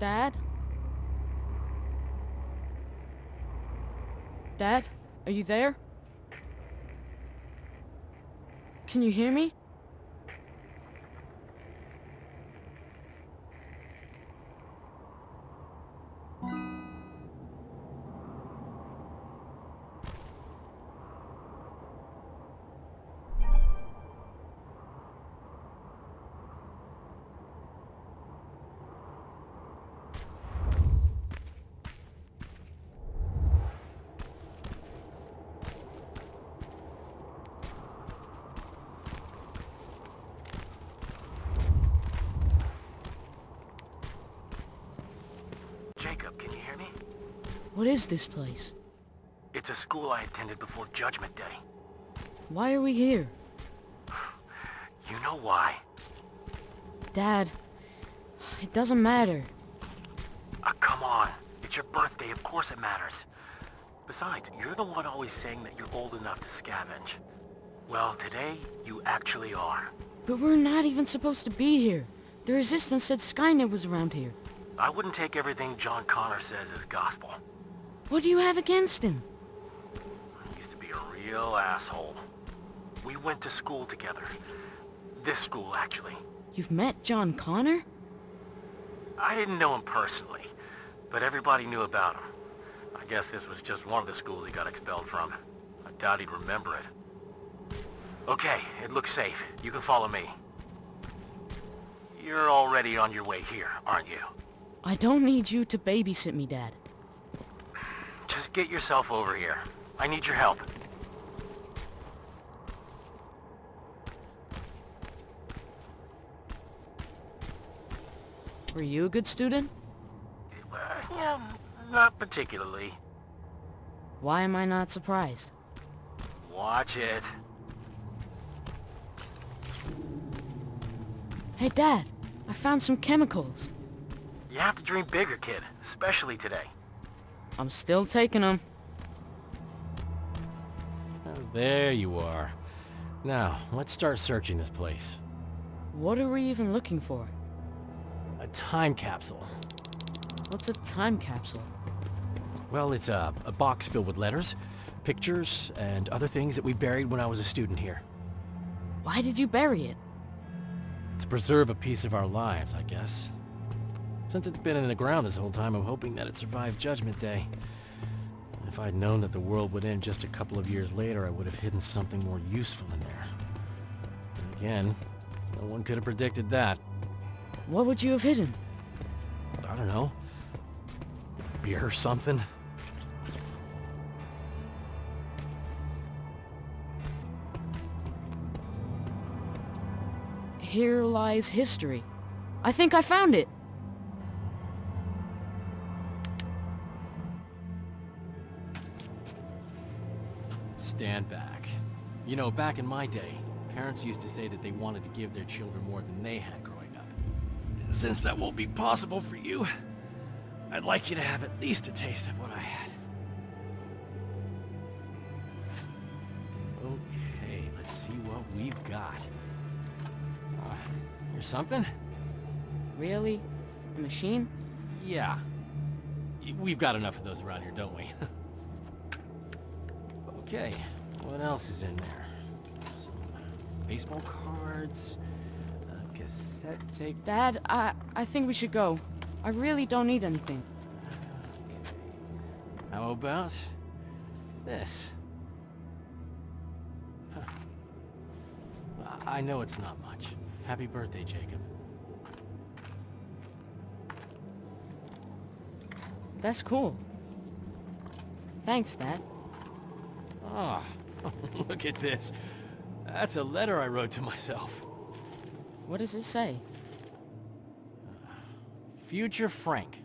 Dad? Dad? Are you there? Can you hear me? Jacob, can you hear me? What is this place? It's a school I attended before Judgment Day. Why are we here? You know why. Dad, it doesn't matter. Come on. It's your birthday, of course it matters. Besides, you're the one always saying that you're old enough to scavenge. Well, today, you actually are. But we're not even supposed to be here. The Resistance said Skynet was around here. I wouldn't take everything John Connor says as gospel. What do you have against him? He used to be a real asshole. We went to school together. This school, actually. You've met John Connor? I didn't know him personally, but everybody knew about him. I guess this was just one of the schools he got expelled from. I doubt he'd remember it. Okay, it looks safe. You can follow me. You're already on your way here, aren't you? I don't need you to babysit me, Dad. Just get yourself over here. I need your help. Were you a good student? Yeah, not particularly. Why am I not surprised? Watch it. Hey, Dad, I found some chemicals. You have to dream bigger, kid. Especially today. I'm still taking them. Oh, there you are. Now, let's start searching this place. What are we even looking for? A time capsule. What's a time capsule? Well, it's a box filled with letters, pictures, and other things that we buried when I was a student here. Why did you bury it? To preserve a piece of our lives, I guess. Since it's been in the ground this whole time, I'm hoping that it survived Judgment Day. If I'd known that the world would end just a couple of years later, I would have hidden something more useful in there. And again, no one could have predicted that. What would you have hidden? I don't know. Beer or something? Here lies history. I think I found it. Stand back. You know, back in my day, parents used to say that they wanted to give their children more than they had growing up. Since that won't be possible for you, I'd like you to have at least a taste of what I had. Okay, let's see what we've got. Here's something? Really? A machine? Yeah. We've got enough of those around here, don't we? Okay, what else is in there? Some baseball cards, a cassette tape. Dad, I think we should go. I really don't need anything. How about this? Huh. I know it's not much. Happy birthday, Jacob. That's cool. Thanks, Dad. Ah, look at this. That's a letter I wrote to myself. What does it say? Future Frank.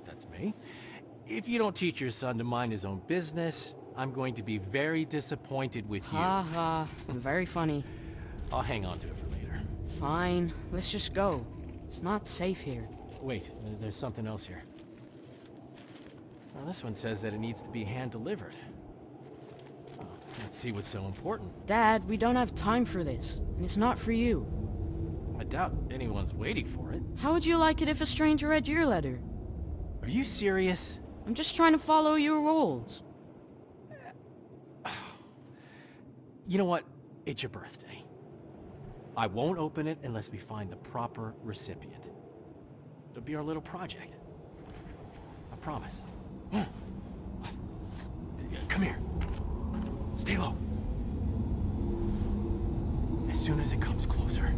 That's me. If you don't teach your son to mind his own business, I'm going to be very disappointed with you. Ha ha. Very funny. I'll hang on to it for later. Fine. Let's just go. It's not safe here. Wait, there's something else here. Well, this one says that it needs to be hand-delivered. Oh, let's see what's so important. Dad, we don't have time for this. And it's not for you. I doubt anyone's waiting for it. How would you like it if a stranger read your letter? Are you serious? I'm just trying to follow your rules. You know what? It's your birthday. I won't open it unless we find the proper recipient. It'll be our little project. I promise. What? Come here. Stay low. As soon as it comes closer,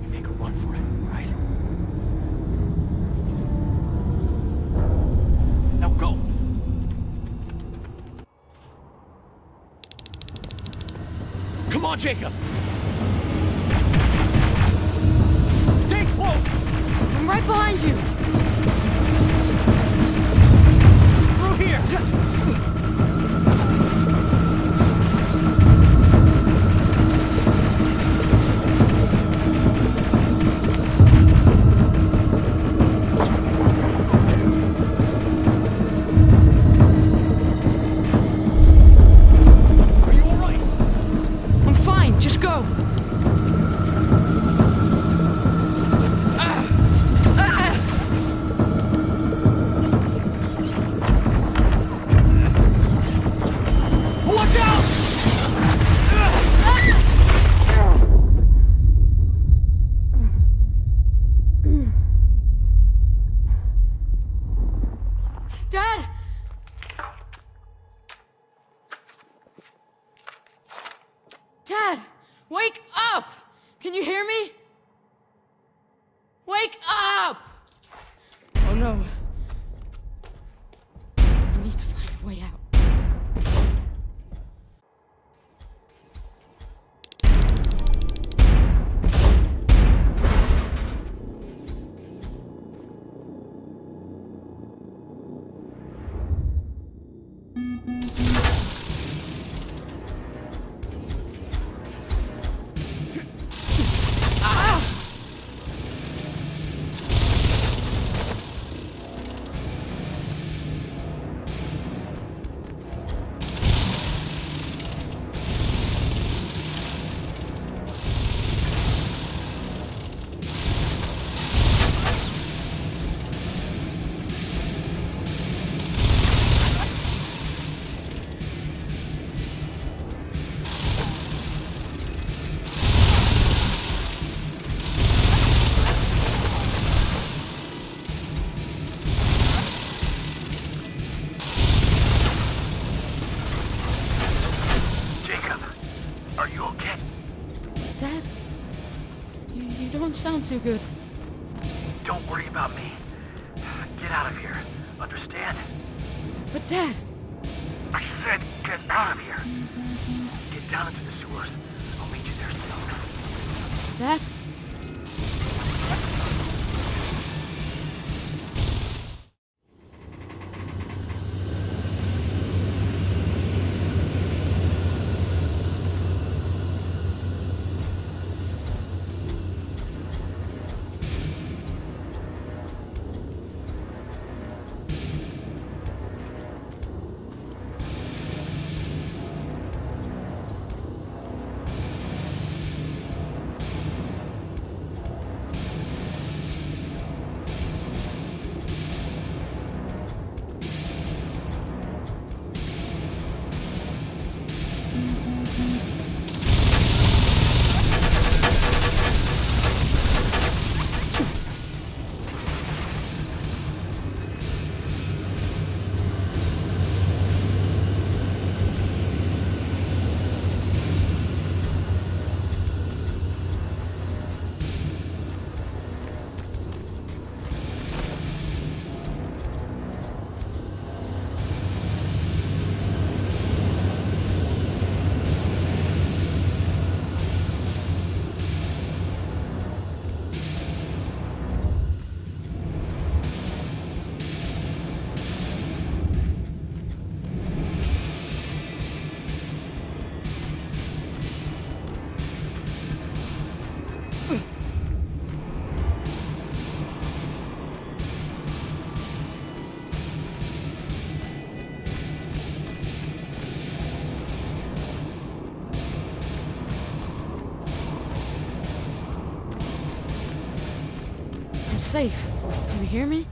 we make a run for it, right? Now go! Come on, Jacob! Stay close! I'm right behind you! Through here! Are you alright? I'm fine, just go! Watch out! Dad! Dad! Wake up! Can you hear me? Wake up! Oh no. I need to find a way out. Jacob, are you okay? Dad? You don't sound too good. Don't worry about me. Get out of here. Understand? But Dad! I said get out of here. Get down into the sewers. I'll meet you there soon. Dad? safe. Do you hear me?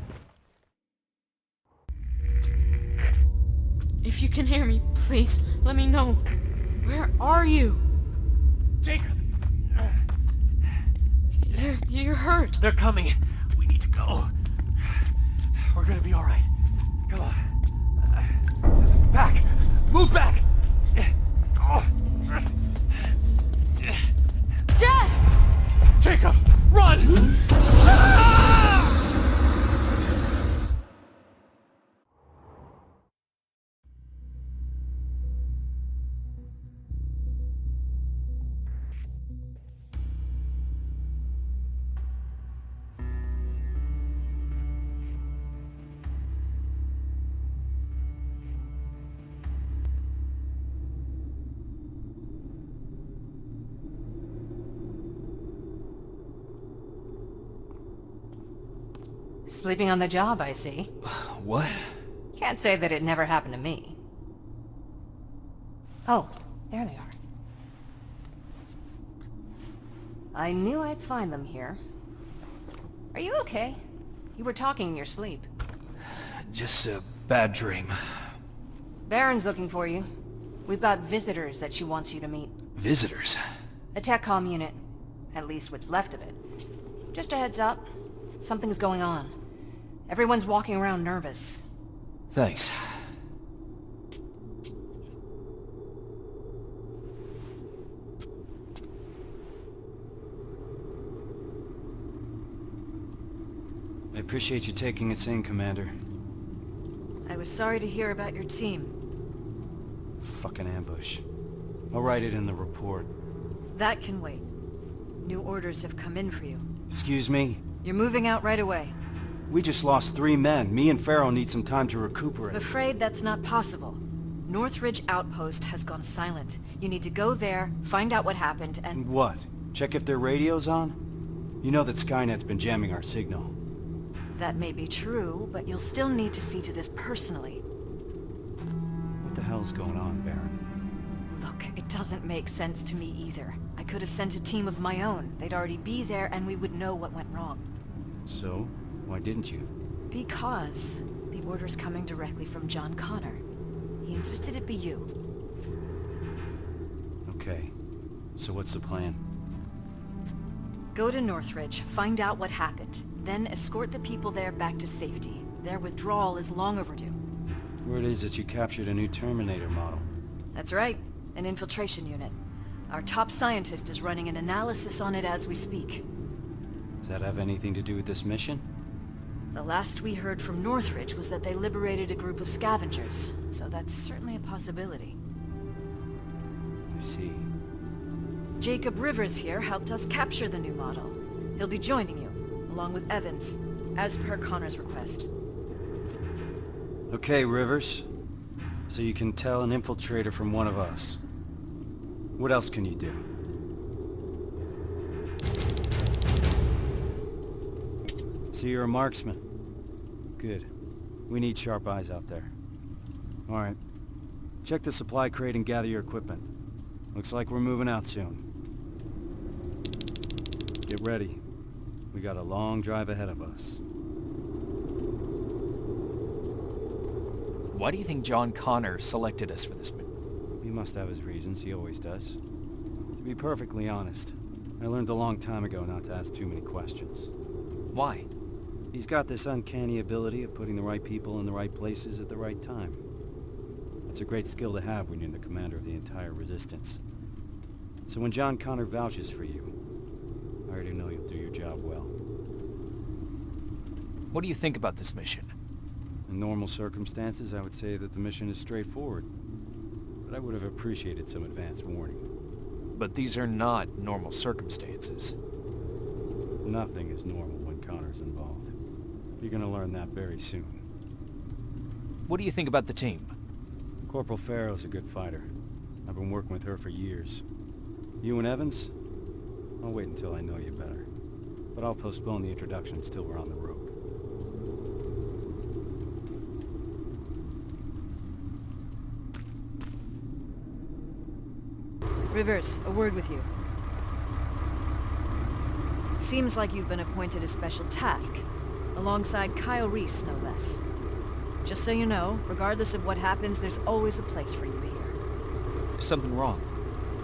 If you can hear me, please, let me know. Where are you? Jacob! You're hurt. They're coming. We need to go. We're gonna be alright. Come on. Back! Move back! Dad! Jacob! Run! Sleeping on the job, I see. What? Can't say that it never happened to me. Oh, there they are. I knew I'd find them here. Are you okay? You were talking in your sleep. Just a bad dream. Baron's looking for you. We've got visitors that she wants you to meet. Visitors? A TechCom unit. At least what's left of it. Just a heads up. Something's going on. Everyone's walking around nervous. Thanks. I appreciate you taking us in, Commander. I was sorry to hear about your team. Fucking ambush. I'll write it in the report. That can wait. New orders have come in for you. Excuse me? You're moving out right away. We just lost 3 men. Me and Farrell need some time to I'm recuperate. afraid that's not possible. Northridge Outpost has gone silent. You need to go there, find out what happened, and... What? Check if their radio's on? You know that Skynet's been jamming our signal. That may be true, but you'll still need to see to this personally. What the hell's going on, Baron? Look, it doesn't make sense to me either. I could have sent a team of my own. They'd already be there and we would know what went wrong. So? Why didn't you? Because the order's coming directly from John Connor. He insisted it be you. Okay. So what's the plan? Go to Northridge, find out what happened, then escort the people there back to safety. Their withdrawal is long overdue. Word is that you captured a new Terminator model. That's right, an infiltration unit. Our top scientist is running an analysis on it as we speak. Does that have anything to do with this mission? The last we heard from Northridge was that they liberated a group of scavengers, so that's certainly a possibility. I see. Jacob Rivers here helped us capture the new model. He'll be joining you, along with Evans, as per Connor's request. Okay, Rivers. So you can tell an infiltrator from one of us. What else can you do? So you're a marksman. Good. We need sharp eyes out there. Alright. Check the supply crate and gather your equipment. Looks like we're moving out soon. Get ready. We got a long drive ahead of us. Why do you think John Connor selected us for this? He must have his reasons, he always does. To be perfectly honest, I learned a long time ago not to ask too many questions. Why? He's got this uncanny ability of putting the right people in the right places at the right time. It's a great skill to have when you're the commander of the entire Resistance. So when John Connor vouches for you, I already know you'll do your job well. What do you think about this mission? In normal circumstances, I would say that the mission is straightforward. But I would have appreciated some advance warning. But these are not normal circumstances. Nothing is normal when Connor's involved. You're gonna learn that very soon. What do you think about the team? Corporal Farrell's a good fighter. I've been working with her for years. You and Evans? I'll wait until I know you better. But I'll postpone the introduction until we're on the road. Rivers, a word with you. Seems like you've been appointed a special task, alongside Kyle Reese, no less. Just so you know, regardless of what happens, there's always a place for you here. Is something wrong?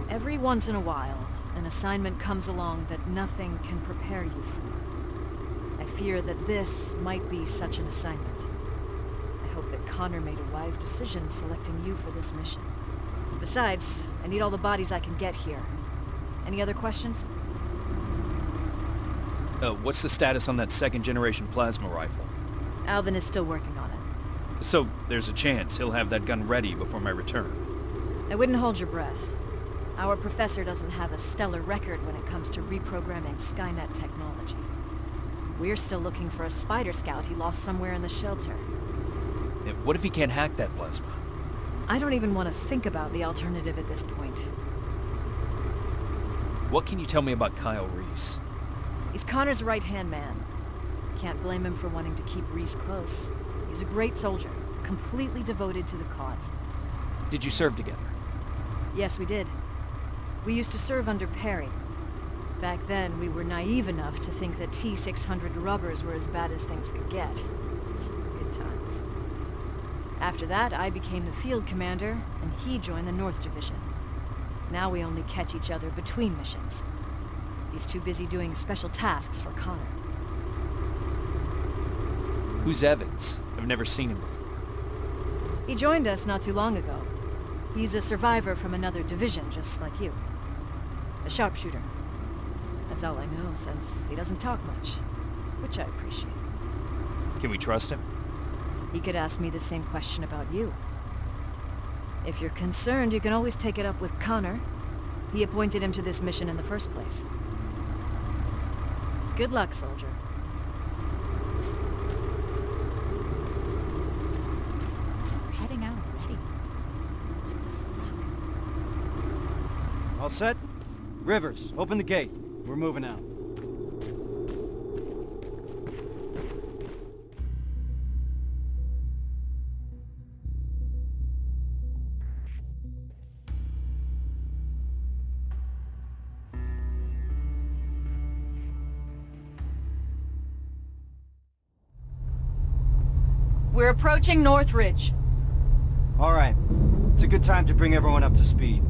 Every once in a while, an assignment comes along that nothing can prepare you for. I fear that this might be such an assignment. I hope that Connor made a wise decision selecting you for this mission. Besides, I need all the bodies I can get here. Any other questions? What's the status on that second-generation plasma rifle? Alvin is still working on it. So, there's a chance he'll have that gun ready before my return. I wouldn't hold your breath. Our professor doesn't have a stellar record when it comes to reprogramming Skynet technology. We're still looking for a Spider Scout he lost somewhere in the shelter. What if he can't hack that plasma? I don't even want to think about the alternative at this point. What can you tell me about Kyle Reese? He's Connor's right-hand man. Can't blame him for wanting to keep Reese close. He's a great soldier, completely devoted to the cause. Did you serve together? Yes, we did. We used to serve under Perry. Back then, we were naive enough to think that T-600 rubbers were as bad as things could get. Good times. After that, I became the field commander, and he joined the North Division. Now we only catch each other between missions. He's too busy doing special tasks for Connor. Who's Evans? I've never seen him before. He joined us not too long ago. He's a survivor from another division, just like you. A sharpshooter. That's all I know, since he doesn't talk much, which I appreciate. Can we trust him? He could ask me the same question about you. If you're concerned, you can always take it up with Connor. He appointed him to this mission in the first place. Good luck, soldier. We're heading out already. What the fuck? All set? Rivers, open the gate. We're moving out. We're approaching Northridge. All right. It's a good time to bring everyone up to speed.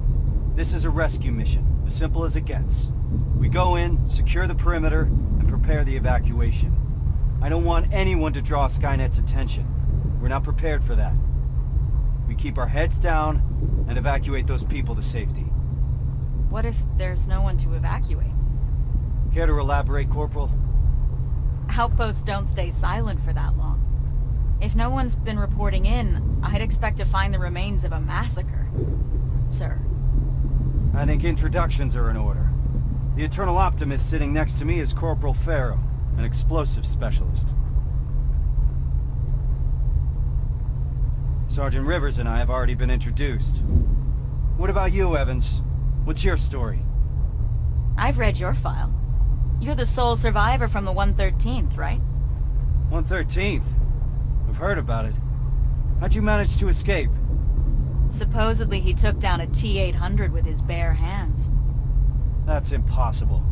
This is a rescue mission, as simple as it gets. We go in, secure the perimeter, and prepare the evacuation. I don't want anyone to draw Skynet's attention. We're not prepared for that. We keep our heads down and evacuate those people to safety. What if there's no one to evacuate? Care to elaborate, Corporal? Outposts don't stay silent for that long. If no one's been reporting in, I'd expect to find the remains of a massacre. Sir. I think introductions are in order. The Eternal Optimist sitting next to me is Corporal Farrow, an explosive specialist. Sergeant Rivers and I have already been introduced. What about you, Evans? What's your story? I've read your file. You're the sole survivor from the 113th, right? 113th? I've heard about it. How'd you manage to escape? Supposedly he took down a T-800 with his bare hands. That's impossible.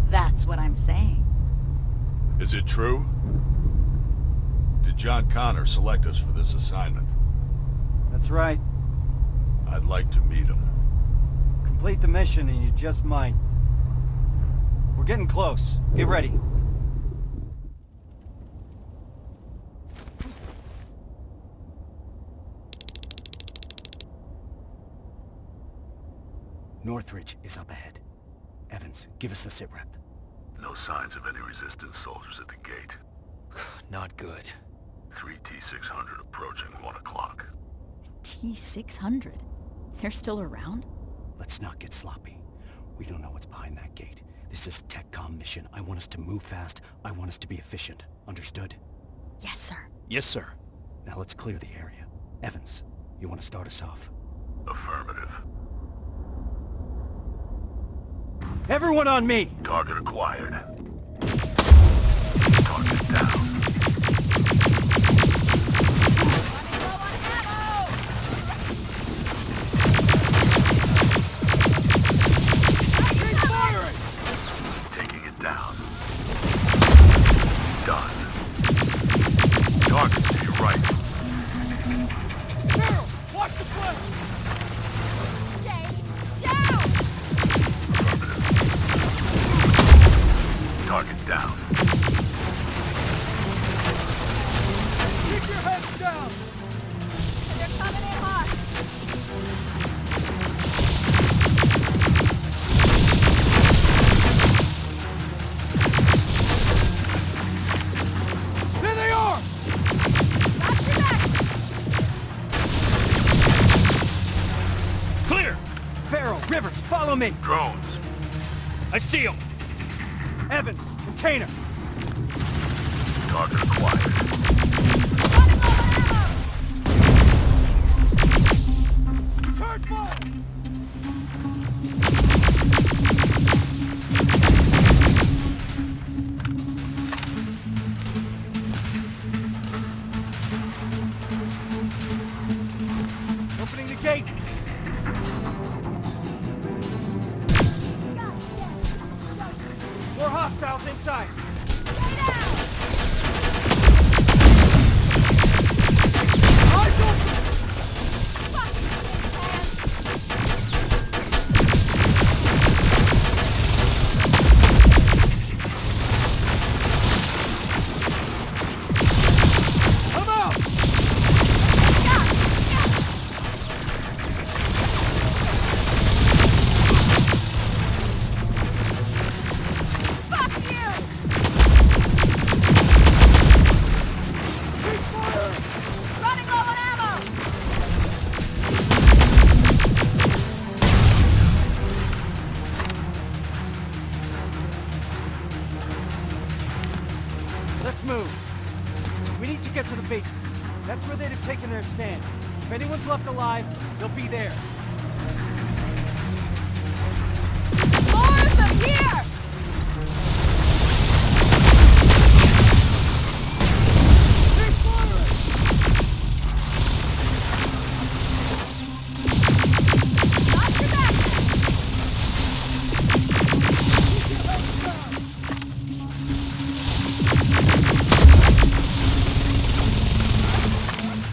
That's what I'm saying. Is it true? Did John Connor select us for this assignment? That's right. I'd like to meet him. Complete the mission and you just might. We're getting close. Get ready. Northridge is up ahead. Evans, give us the sitrep. No signs of any resistance soldiers at the gate. Not good. 3 T-600 approaching 1 o'clock. T-600? They're still around? Let's not get sloppy. We don't know what's behind that gate. This is a TechCom mission. I want us to move fast. I want us to be efficient. Understood? Yes, sir. Yes, sir. Now let's clear the area. Evans, you want to start us off? Affirmative. Everyone on me! Target acquired. Target down. Taking it down. Rivers, follow me! Drones. I see him! Evans, container! Target acquired. Turn fire! Opening the gate! More hostiles inside! Come out! Let's move. We need to get to the basement. That's where they'd have taken their stand. If anyone's left alive, they'll be there. More of them here!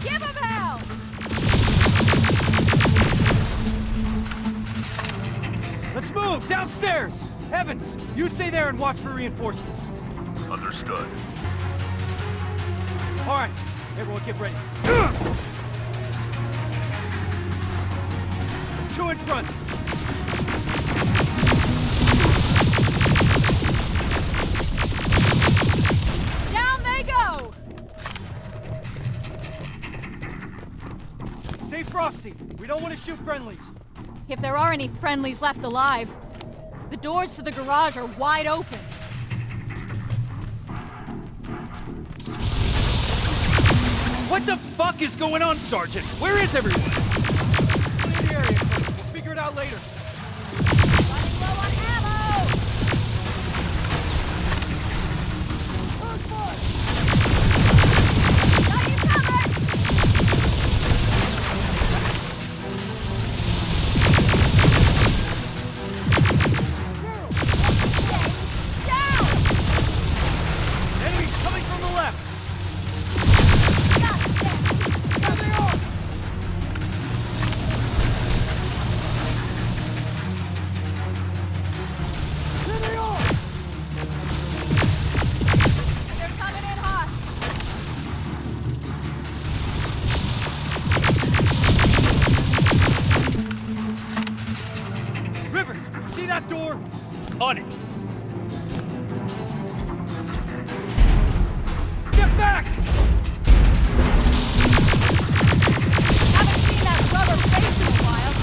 Give 'em hell! Let's move! Downstairs! Evans, you stay there and watch for reinforcements. Understood. All right, everyone get ready. Two in front. Down they go! Stay frosty. We don't want to shoot friendlies. If there are any friendlies left alive, the doors to the garage are wide open. What the fuck is going on, Sergeant? Where is everyone? Let's clear the area first. We'll figure it out later. Running low on ammo! Got you covered! Down! Enemies coming from the left. They're coming in hot! Rivers, see that door? On it! Step back! Haven't seen that rubber face in a while.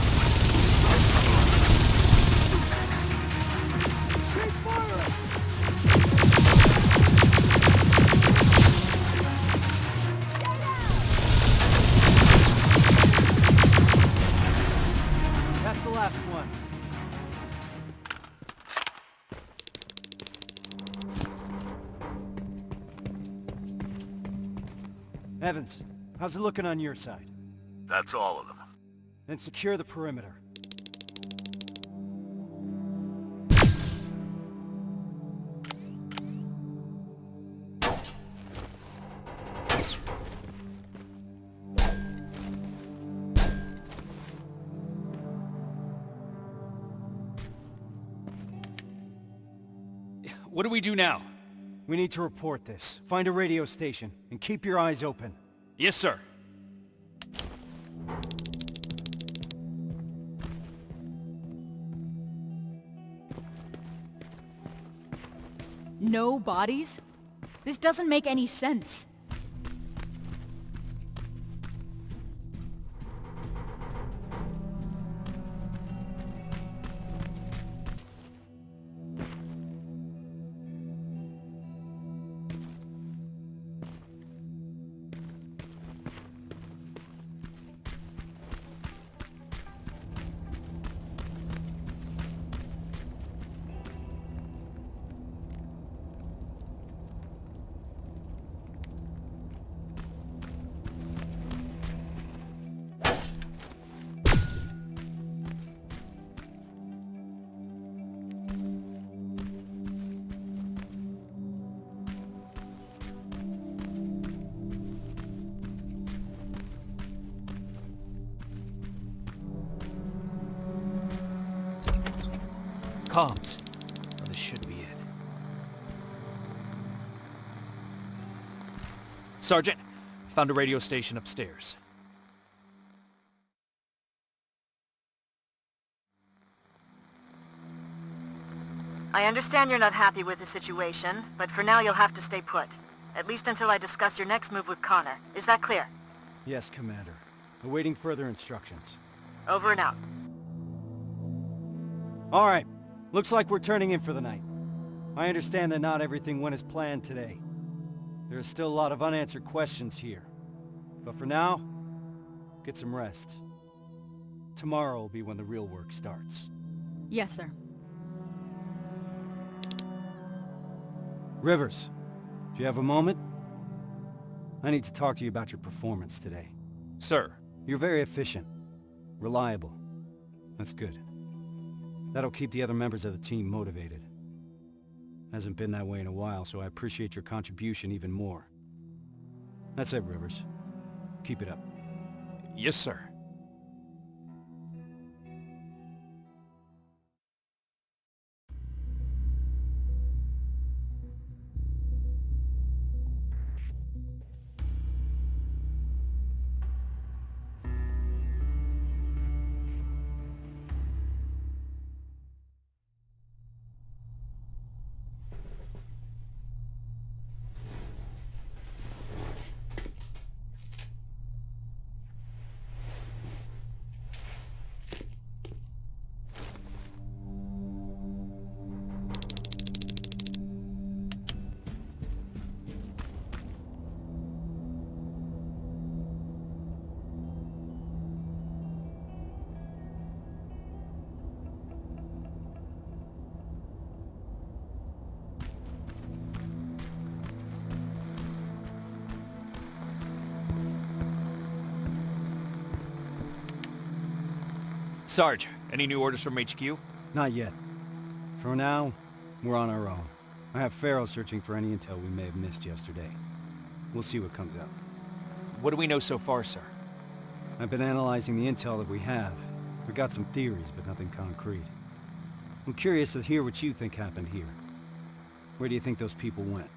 That's the last one. Evans, how's it looking on your side? That's all of them. Then secure the perimeter. What do we do now? We need to report this. Find a radio station, and keep your eyes open. Yes, sir. No bodies? This doesn't make any sense. comms. Oh, this should be it. Sergeant, found a radio station upstairs. I understand you're not happy with the situation, but for now you'll have to stay put. At least until I discuss your next move with Connor. Is that clear? Yes, Commander. Awaiting further instructions. Over and out. All right. Looks like we're turning in for the night. I understand that not everything went as planned today. There are still a lot of unanswered questions here. But for now, get some rest. Tomorrow will be when the real work starts. Yes, sir. Rivers, do you have a moment? I need to talk to you about your performance today. Sir. You're very efficient. Reliable. That's good. That'll keep the other members of the team motivated. Hasn't been that way in a while, so I appreciate your contribution even more. That's it, Rivers. Keep it up. Yes, sir. Sarge, any new orders from HQ? Not yet. For now, we're on our own. I have Farrow searching for any intel we may have missed yesterday. We'll see what comes out. What do we know so far, sir? I've been analyzing the intel that we have. We got some theories, but nothing concrete. I'm curious to hear what you think happened here. Where do you think those people went?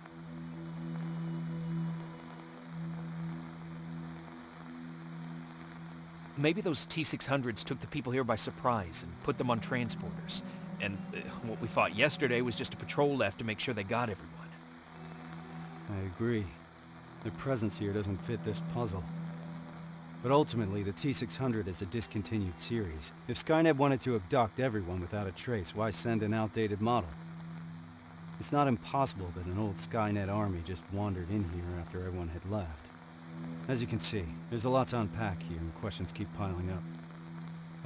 Maybe those T-600s took the people here by surprise and put them on transporters. And what we fought yesterday was just a patrol left to make sure they got everyone. I agree. Their presence here doesn't fit this puzzle. But ultimately, the T-600 is a discontinued series. If Skynet wanted to abduct everyone without a trace, why send an outdated model? It's not impossible that an old Skynet army just wandered in here after everyone had left. As you can see, there's a lot to unpack here, and questions keep piling up.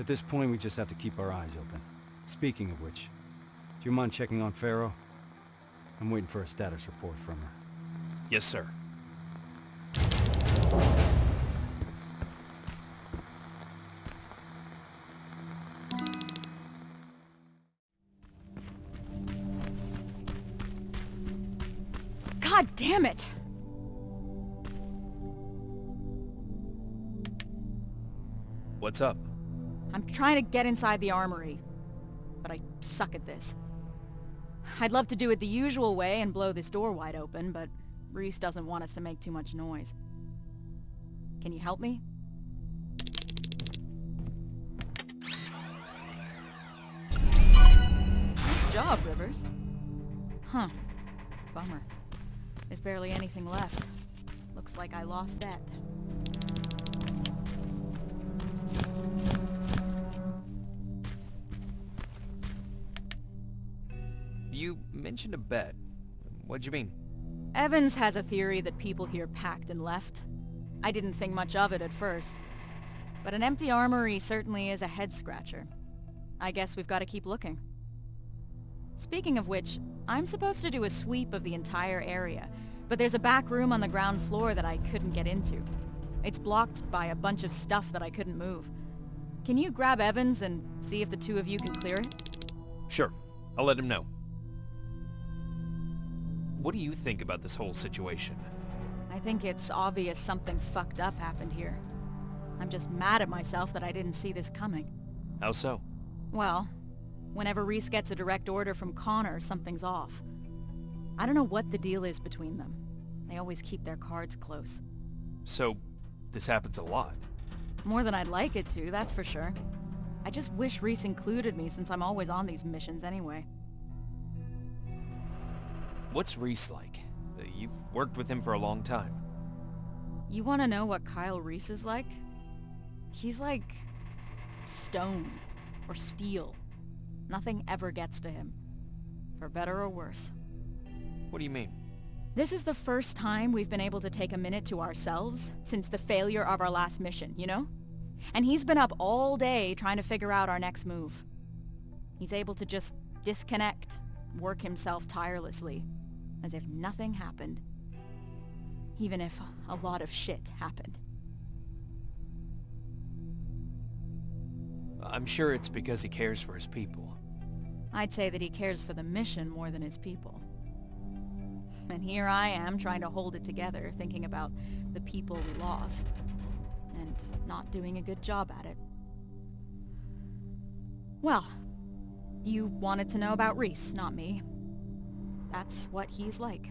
At this point, we just have to keep our eyes open. Speaking of which, do you mind checking on Farrow? I'm waiting for a status report from her. Yes, sir. God damn it! What's up? I'm trying to get inside the armory, but I suck at this. I'd love to do it the usual way and blow this door wide open, but Reese doesn't want us to make too much noise. Can you help me? Nice job, Rivers. Huh. Bummer. There's barely anything left. Looks like I lost that. You mentioned a bet. What'd you mean? Evans has a theory that people here packed and left. I didn't think much of it at first. But an empty armory certainly is a head-scratcher. I guess we've got to keep looking. Speaking of which, I'm supposed to do a sweep of the entire area, but there's a back room on the ground floor that I couldn't get into. It's blocked by a bunch of stuff that I couldn't move. Can you grab Evans and see if the two of you can clear it? Sure. I'll let him know. What do you think about this whole situation? I think it's obvious something fucked up happened here. I'm just mad at myself that I didn't see this coming. How so? Well, Whenever Reese gets a direct order from Connor, something's off. I don't know what the deal is between them. They always keep their cards close. So, this happens a lot. More than I'd like it to, that's for sure. I just wish Reese included me since I'm always on these missions anyway. What's Reese like? You've worked with him for a long time. You want to know what Kyle Reese is like? He's like stone or steel. Nothing ever gets to him. For better or worse. What do you mean? This is the first time we've been able to take a minute to ourselves since the failure of our last mission, you know? And he's been up all day trying to figure out our next move. He's able to just disconnect, work himself tirelessly, as if nothing happened. Even if a lot of shit happened. I'm sure it's because he cares for his people. I'd say that he cares for the mission more than his people. And here I am trying to hold it together, thinking about the people we lost. And not doing a good job at it. Well, you wanted to know about Reese, not me. That's what he's like.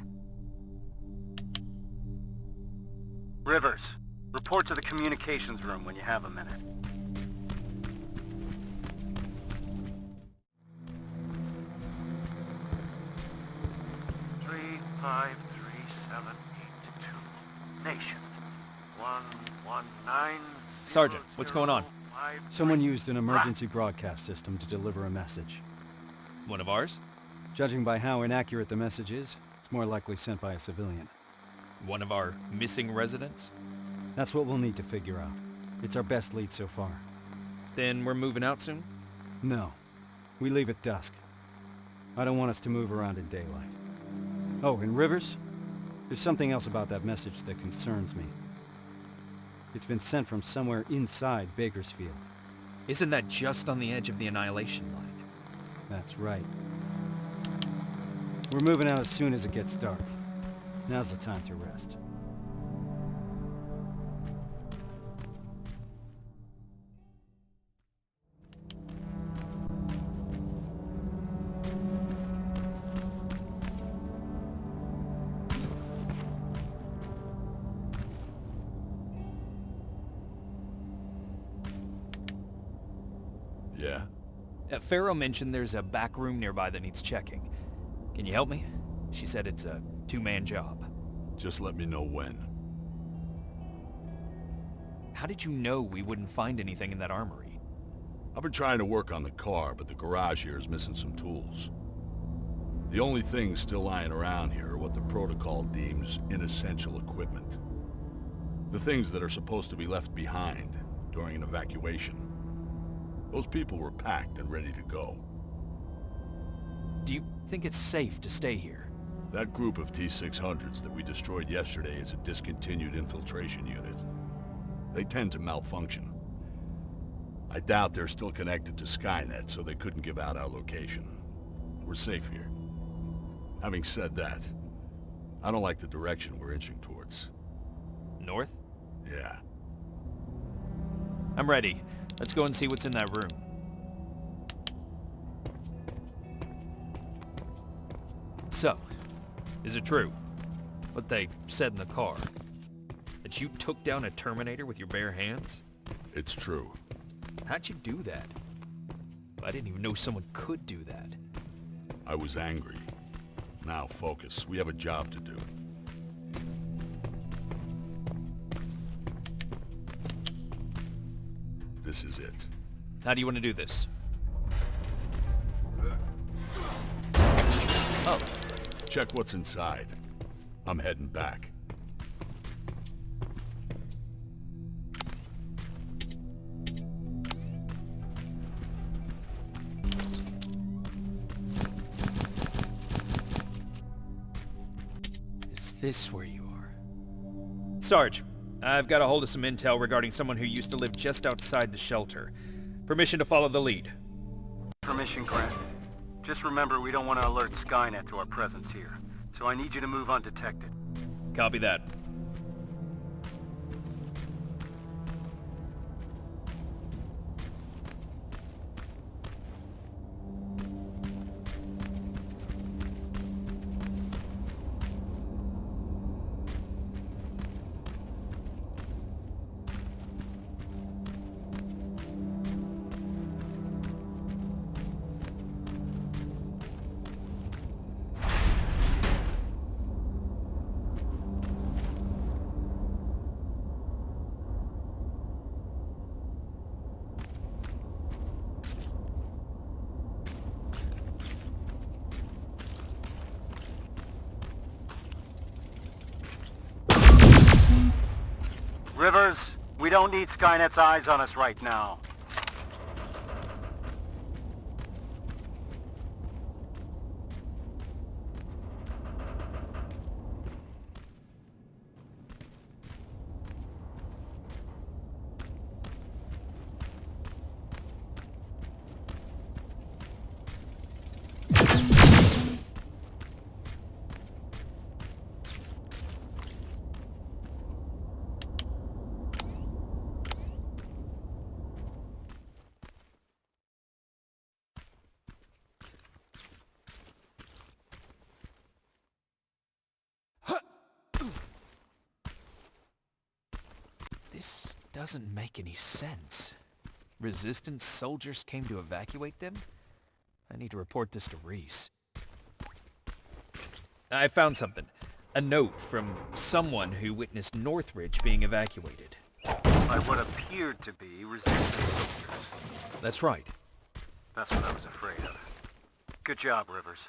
Rivers, report to the communications room when you have a minute. 353782. Nation. 119. Sergeant, what's going on? Someone used an emergency broadcast system to deliver a message. One of ours? Judging by how inaccurate the message is, it's more likely sent by a civilian. One of our missing residents? That's what we'll need to figure out. It's our best lead so far. Then we're moving out soon? No. We leave at dusk. I don't want us to move around in daylight. Oh, and Rivers? There's something else about that message that concerns me. It's been sent from somewhere inside Bakersfield. Isn't that just on the edge of the Annihilation line? That's right. We're moving out as soon as it gets dark. Now's the time to rest. Yeah? Farrow mentioned there's a back room nearby that needs checking. Can you help me? She said it's a two-man job. Just let me know when. How did you know we wouldn't find anything in that armory? I've been trying to work on the car, but the garage here is missing some tools. The only things still lying around here are what the protocol deems inessential equipment. The things that are supposed to be left behind during an evacuation. Those people were packed and ready to go. Do you think it's safe to stay here? That group of T-600s that we destroyed yesterday is a discontinued infiltration unit. They tend to malfunction. I doubt they're still connected to Skynet, so they couldn't give out our location. We're safe here. Having said that, I don't like the direction we're inching towards. North? Yeah. I'm ready. Let's go and see what's in that room. So, is it true what they said in the car? That you took down a Terminator with your bare hands? It's true. How'd you do that? I didn't even know someone could do that. I was angry. Now focus. We have a job to do. This is it. How do you want to do this? Oh. Check what's inside. I'm heading back. Is this where you are? Sarge, I've got a hold of some intel regarding someone who used to live just outside the shelter. Permission to follow the lead. Permission granted. Just remember we don't want to alert Skynet to our presence here, so I need you to move undetected. Copy that. don't need Skynet's eyes on us right now. This doesn't make any sense. Resistance soldiers came to evacuate them? I need to report this to Reese. I found something. A note from someone who witnessed Northridge being evacuated. By what appeared to be resistance soldiers. That's right. That's what I was afraid of. Good job, Rivers.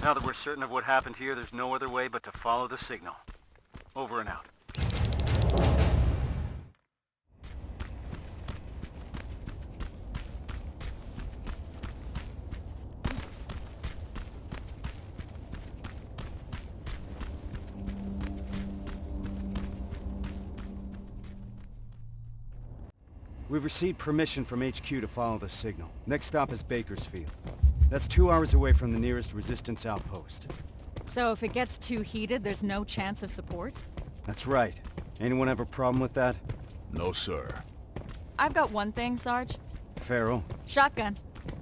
Now that we're certain of what happened here, there's no other way but to follow the signal. Over and out. We've received permission from HQ to follow the signal. Next stop is Bakersfield. That's 2 hours away from the nearest resistance outpost. So if it gets too heated, there's no chance of support? That's right. Anyone have a problem with that? No, sir. I've got one thing, Sarge. Farrell? Shotgun.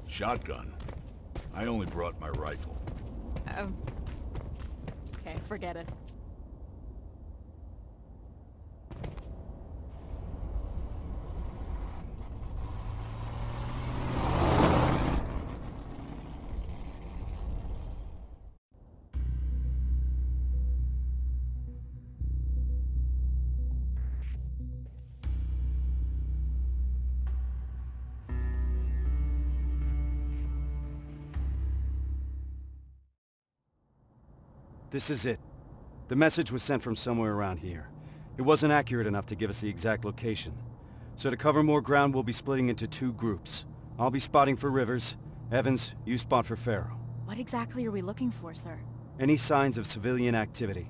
Shotgun? I only brought my rifle. Okay, forget it. This is it. The message was sent from somewhere around here. It wasn't accurate enough to give us the exact location. So to cover more ground, we'll be splitting into 2 groups. I'll be spotting for Rivers. Evans, you spot for Farrell. What exactly are we looking for, sir? Any signs of civilian activity?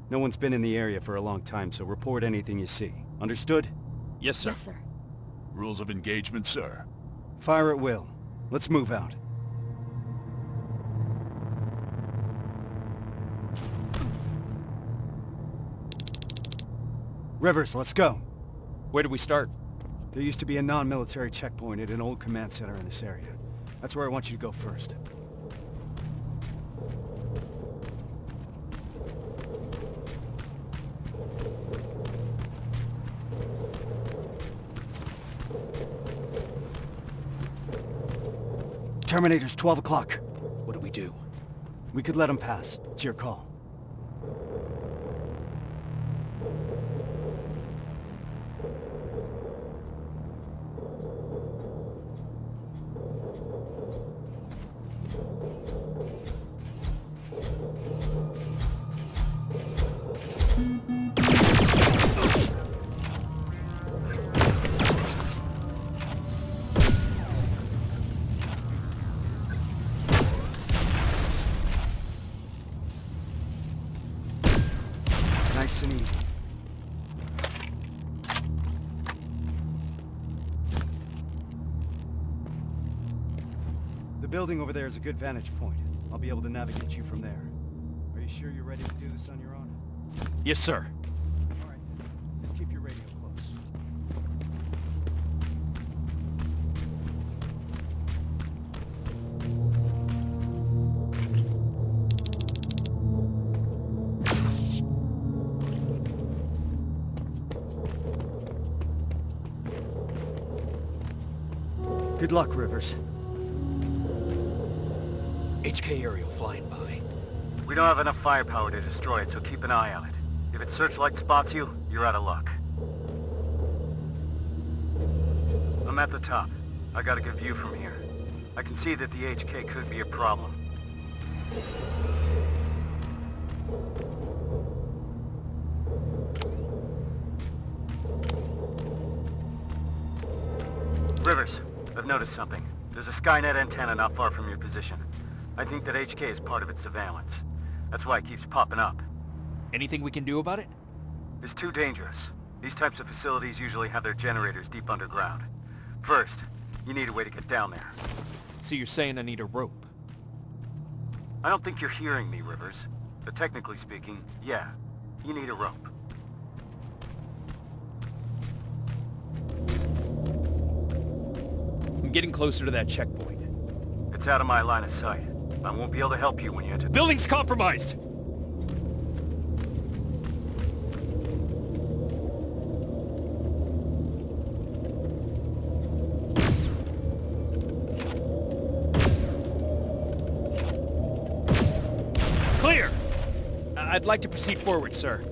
No one's been in the area for a long time, so report anything you see. Understood? Yes, sir. Yes, sir. Rules of engagement, sir. Fire at will. Let's move out. Rivers, let's go. Where do we start? There used to be a non-military checkpoint at an old command center in this area. That's where I want you to go first. Terminator's 12 o'clock. What do we do? We could let him pass. It's your call. Nice and easy. The building over there is a good vantage point. I'll be able to navigate you from there. Are you sure you're ready to do this on your own? Yes, sir. All right. Just keep your radio close. Good luck, Rivers. HK aerial flying by. We don't have enough firepower to destroy it, so keep an eye on it. If its searchlight spots you, you're out of luck. I'm at the top. I got a good view from here. I can see that the HK could be a problem. noticed something. There's a Skynet antenna not far from your position. I think that HK is part of its surveillance. That's why it keeps popping up. Anything we can do about it? It's too dangerous. These types of facilities usually have their generators deep underground. First, you need a way to get down there. So you're saying I need a rope? I don't think you're hearing me, Rivers. But technically speaking, yeah, you need a rope. I'm getting closer to that checkpoint. It's out of my line of sight. I won't be able to help you when you enter. Building's compromised! Clear! I'd like to proceed forward, sir.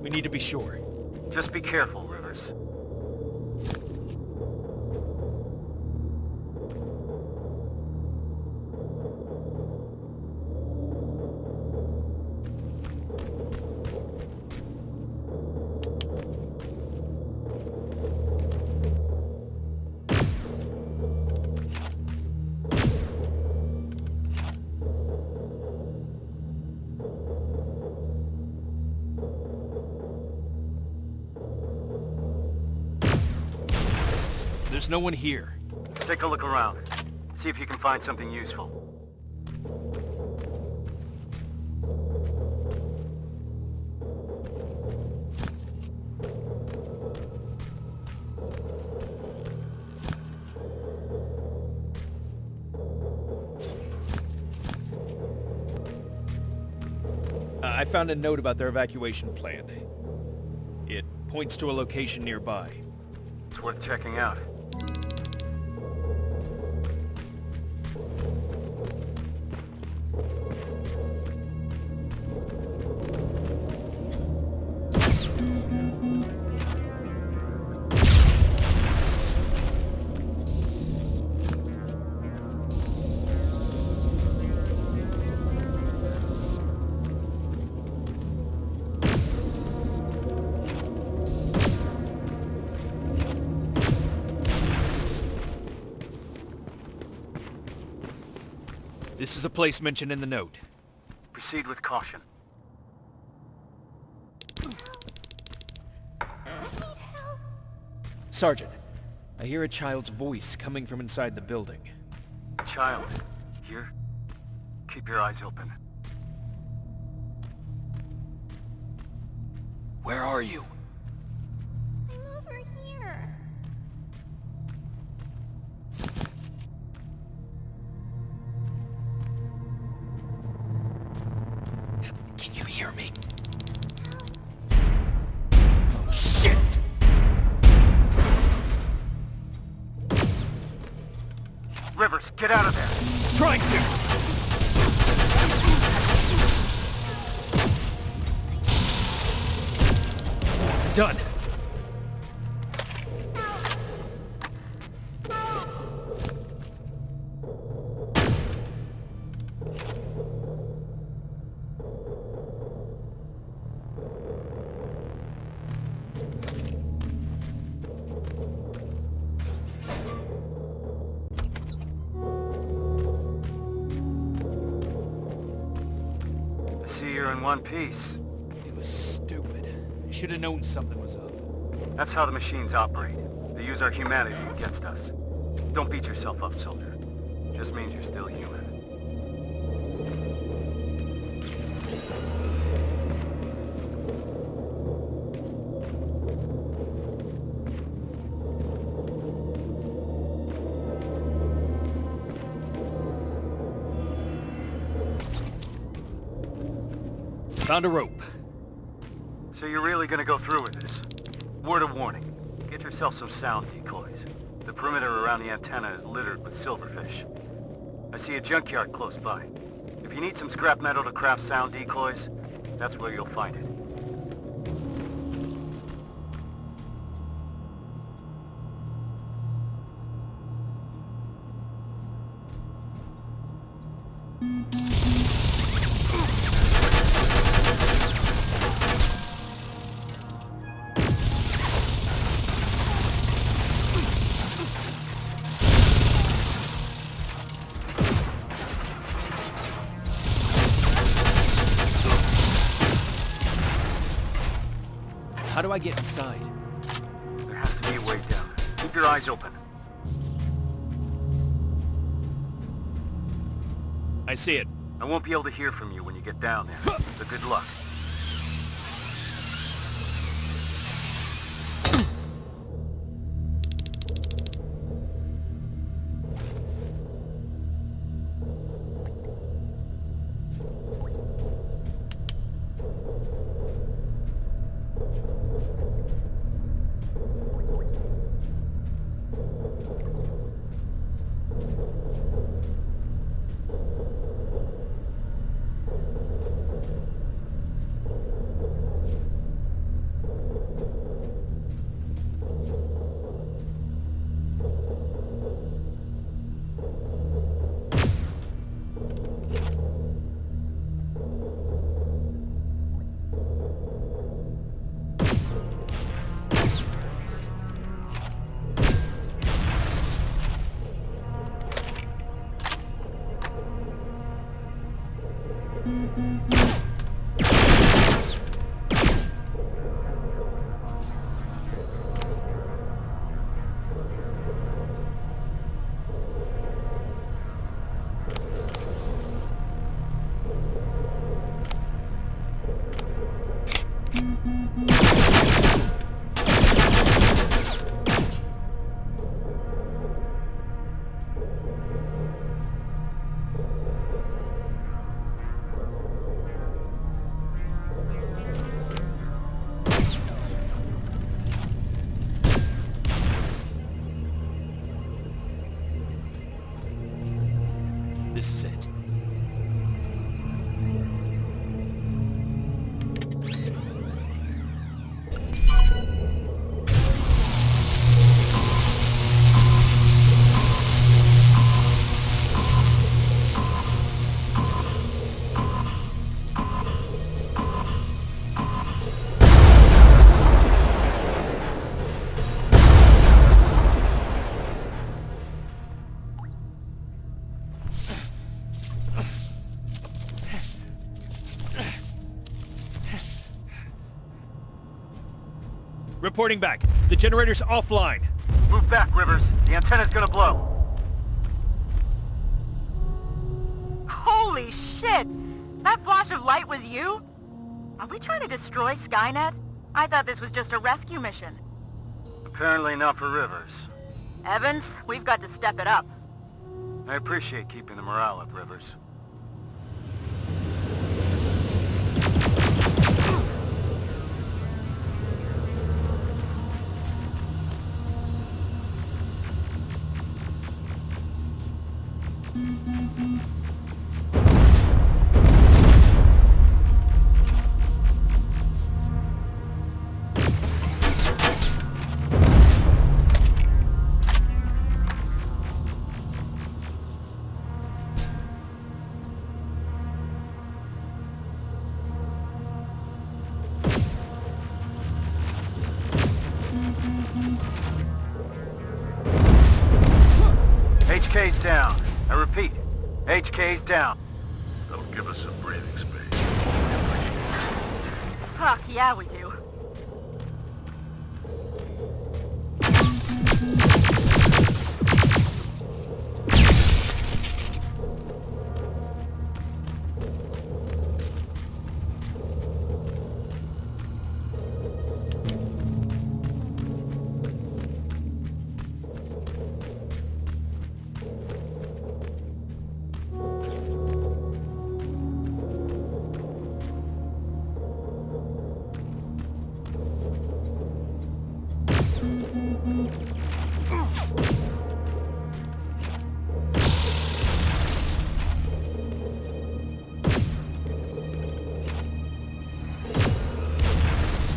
We need to be sure. Just be careful, Rivers. There's no one here. Take a look around. See if you can find something useful. I found a note about their evacuation plan. It points to a location nearby. It's worth checking out. This is a place mentioned in the note. Proceed with caution. Sergeant, I hear a child's voice coming from inside the building. Child, here? Keep your eyes open. Where are you? I'm over here. Can you hear me? Oh, shit! Rivers, get out of there! Trying to! Done. I see you're in one piece. It was stupid. I should have known something was up. That's how the machines operate. They use our humanity against us. Don't beat yourself up, soldier. Just means you're still human. Found a rope. So you're really gonna go through with this? Word of warning. Get yourself some sound decoys. The perimeter around the antenna is littered with silverfish. I see a junkyard close by. If you need some scrap metal to craft sound decoys, that's where you'll find it. How do I get inside? There has to be a way down. Keep your eyes open. I see it. I won't be able to hear from you when you get down there, so good luck. This is it. Reporting back. The generator's offline. Move back, Rivers. The antenna's gonna blow. Holy shit! That flash of light was you? Are we trying to destroy Skynet? I thought this was just a rescue mission. Apparently not for Rivers. Evans, we've got to step it up. I appreciate keeping the morale up, Rivers. HK's down. I repeat, HK's down. That'll give us some breathing space. Fuck, yeah we do.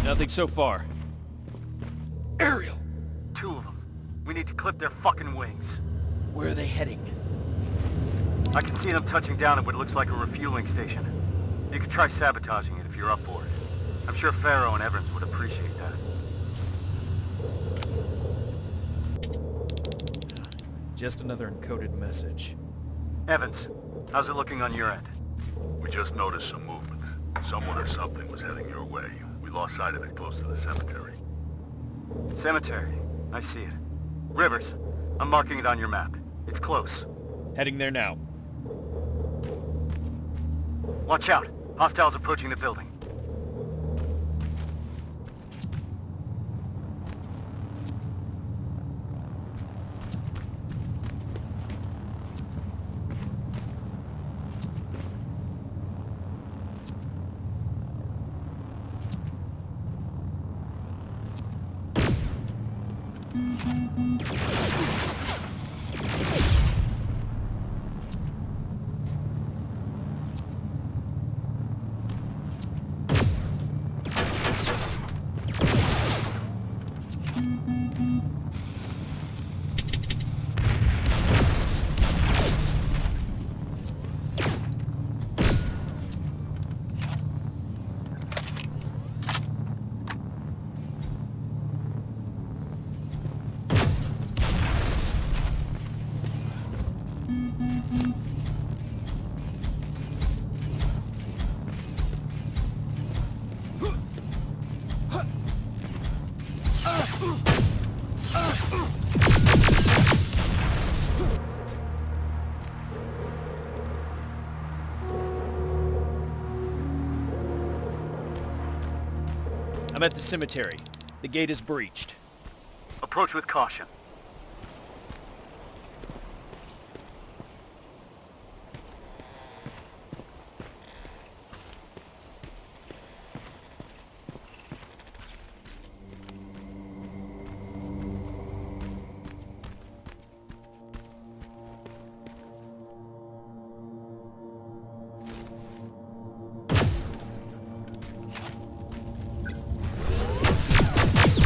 Nothing so far. Ariel! Two of them. We need to clip their fucking wings. Where are they heading? I can see them touching down at what looks like a refueling station. You could try sabotaging it if you're up for it. I'm sure Farrow and Evans would appreciate that. Just another encoded message. Evans, how's it looking on your end? We just noticed some movement. Someone or something was heading your way. We lost sight of it close to the cemetery. Cemetery. I see it. Rivers. I'm marking it on your map. It's close. Heading there now. Watch out. Hostiles approaching the building. I'm at the cemetery. The gate is breached. Approach with caution.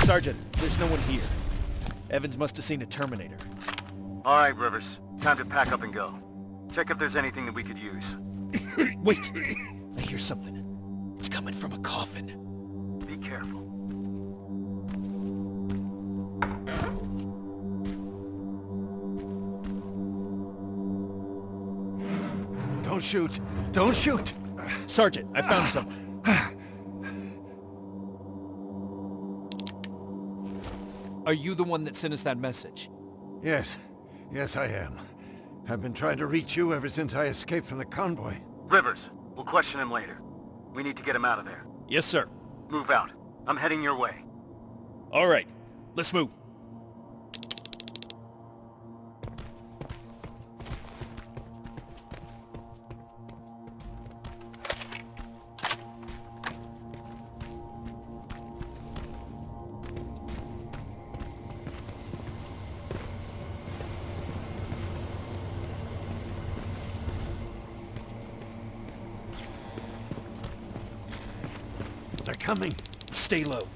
Sergeant, there's no one here. Evans must have seen a Terminator. All right, Rivers. Time to pack up and go. Check if there's anything that we could use. Wait! I hear something. It's coming from a coffin. Be careful. Don't shoot! Don't shoot! Sergeant, I found someone. Are you the one that sent us that message? Yes. Yes, I am. I've been trying to reach you ever since I escaped from the convoy. Rivers. We'll question him later. We need to get him out of there. Yes, sir. Move out. I'm heading your way. All right. Let's move. They're coming. Stay low.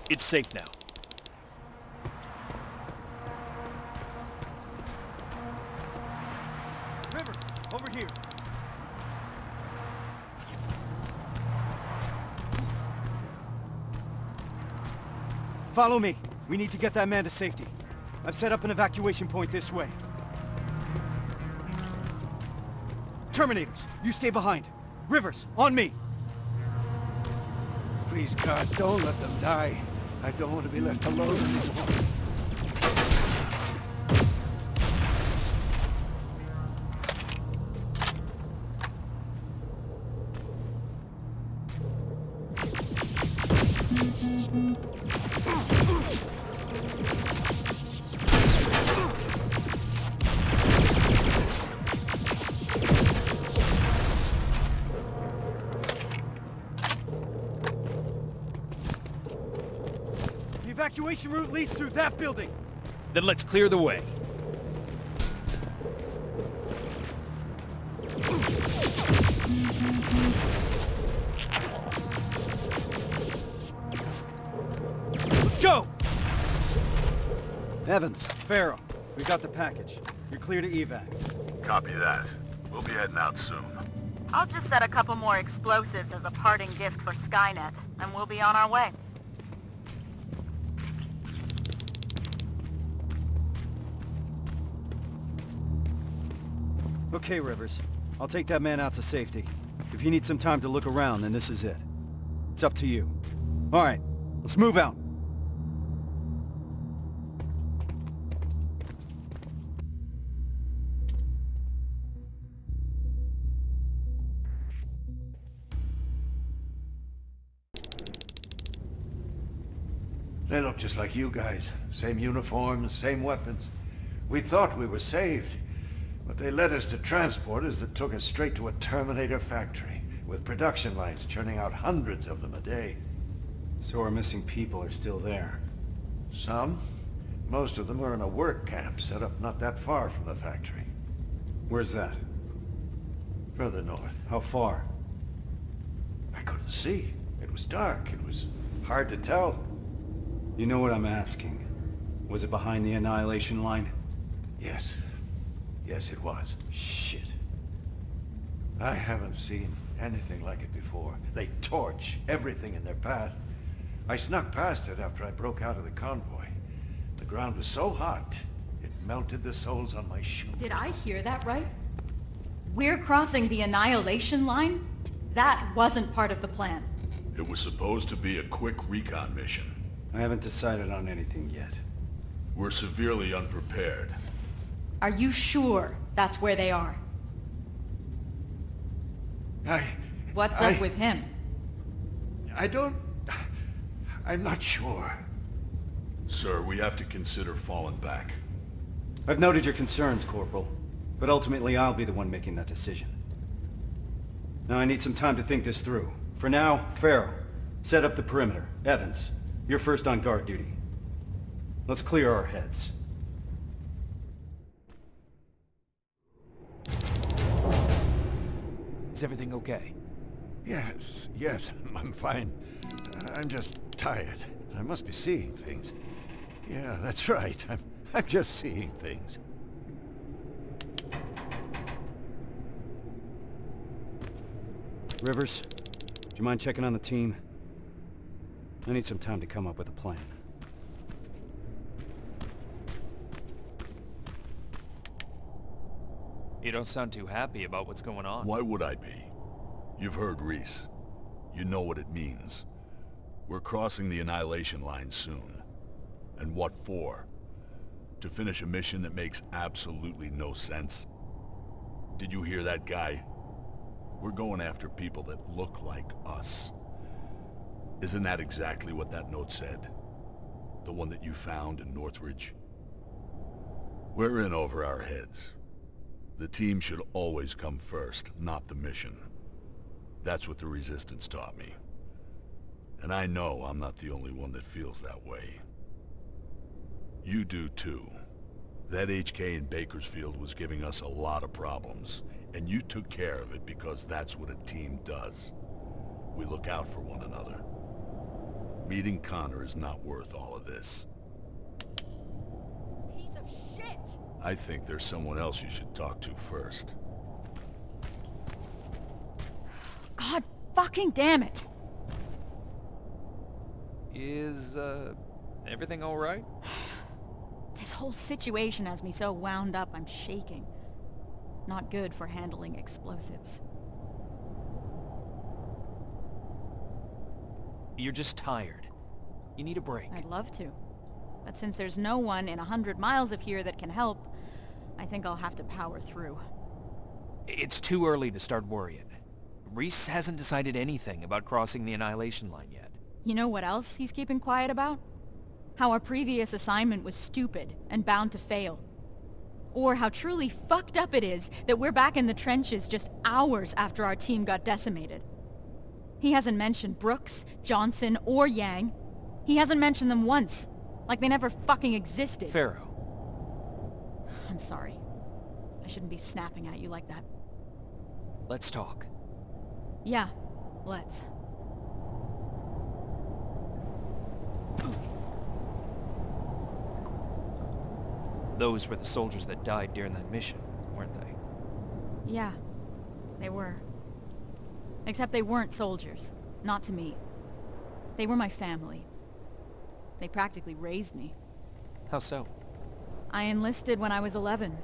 It's safe now. Rivers, over here. Follow me. We need to get that man to safety. I've set up an evacuation point this way. Terminators, you stay behind. Rivers, on me. Please, God, don't let them die. I don't want to be left alone anymore. The evacuation route leads through that building. Then let's clear the way. Let's go! Evans, Farrow, we got the package. You're clear to evac. Copy that. We'll be heading out soon. I'll just set a couple more explosives as a parting gift for Skynet, and we'll be on our way. Okay, Rivers. I'll take that man out to safety. If you need some time to look around, then this is it. It's up to you. All right, let's move out. They look just like you guys. Same uniforms, same weapons. We thought we were saved, but they led us to transporters that took us straight to a Terminator factory, with production lines churning out hundreds of them a day. So our missing people are still there. Some. Most of them are in a work camp set up not that far from the factory. Where's that? Further north. How far? I couldn't see. It was dark. It was hard to tell. You know what I'm asking. Was it behind the Annihilation line? Yes. Yes, it was. Shit. I haven't seen anything like it before. They torch everything in their path. I snuck past it after I broke out of the convoy. The ground was so hot, it melted the soles on my shoes. Did I hear that right? We're crossing the Annihilation line? That wasn't part of the plan. It was supposed to be a quick recon mission. I haven't decided on anything yet. We're severely unprepared. Are you sure that's where they are? What's up with him? I'm not sure. Sir, we have to consider falling back. I've noted your concerns, Corporal, but ultimately I'll be the one making that decision. Now I need some time to think this through. For now, Farrell, set up the perimeter. Evans, you're first on guard duty. Let's clear our heads. Is everything okay? Yes, I'm fine. I'm just tired. I must be seeing things. Yeah, that's right. I'm just seeing things. Rivers, do you mind checking on the team? I need some time to come up with a plan. You don't sound too happy about what's going on. Why would I be? You've heard Reese. You know what it means. We're crossing the Annihilation line soon. And what for? To finish a mission that makes absolutely no sense? Did you hear that guy? We're going after people that look like us. Isn't that exactly what that note said? The one that you found in Northridge? We're in over our heads. The team should always come first, not the mission. That's what the Resistance taught me. And I know I'm not the only one that feels that way. You do too. That HK in Bakersfield was giving us a lot of problems, and you took care of it because that's what a team does. We look out for one another. Meeting Connor is not worth all of this. Piece of shit! I think there's someone else you should talk to first. God fucking damn it! Is, everything alright? This whole situation has me so wound up I'm shaking. Not good for handling explosives. You're just tired. You need a break. I'd love to. But since there's no one in 100 miles of here that can help, I think I'll have to power through. It's too early to start worrying. Reese hasn't decided anything about crossing the Annihilation line yet. You know what else he's keeping quiet about? How our previous assignment was stupid and bound to fail. Or how truly fucked up it is that we're back in the trenches just hours after our team got decimated. He hasn't mentioned Brooks, Johnson, or Yang. He hasn't mentioned them once. Like they never fucking existed. Pharaoh. I'm sorry. I shouldn't be snapping at you like that. Let's talk. Yeah, let's. Those were the soldiers that died during that mission, weren't they? Yeah, they were. Except they weren't soldiers. Not to me. They were my family. They practically raised me. How so? I enlisted when I was 11.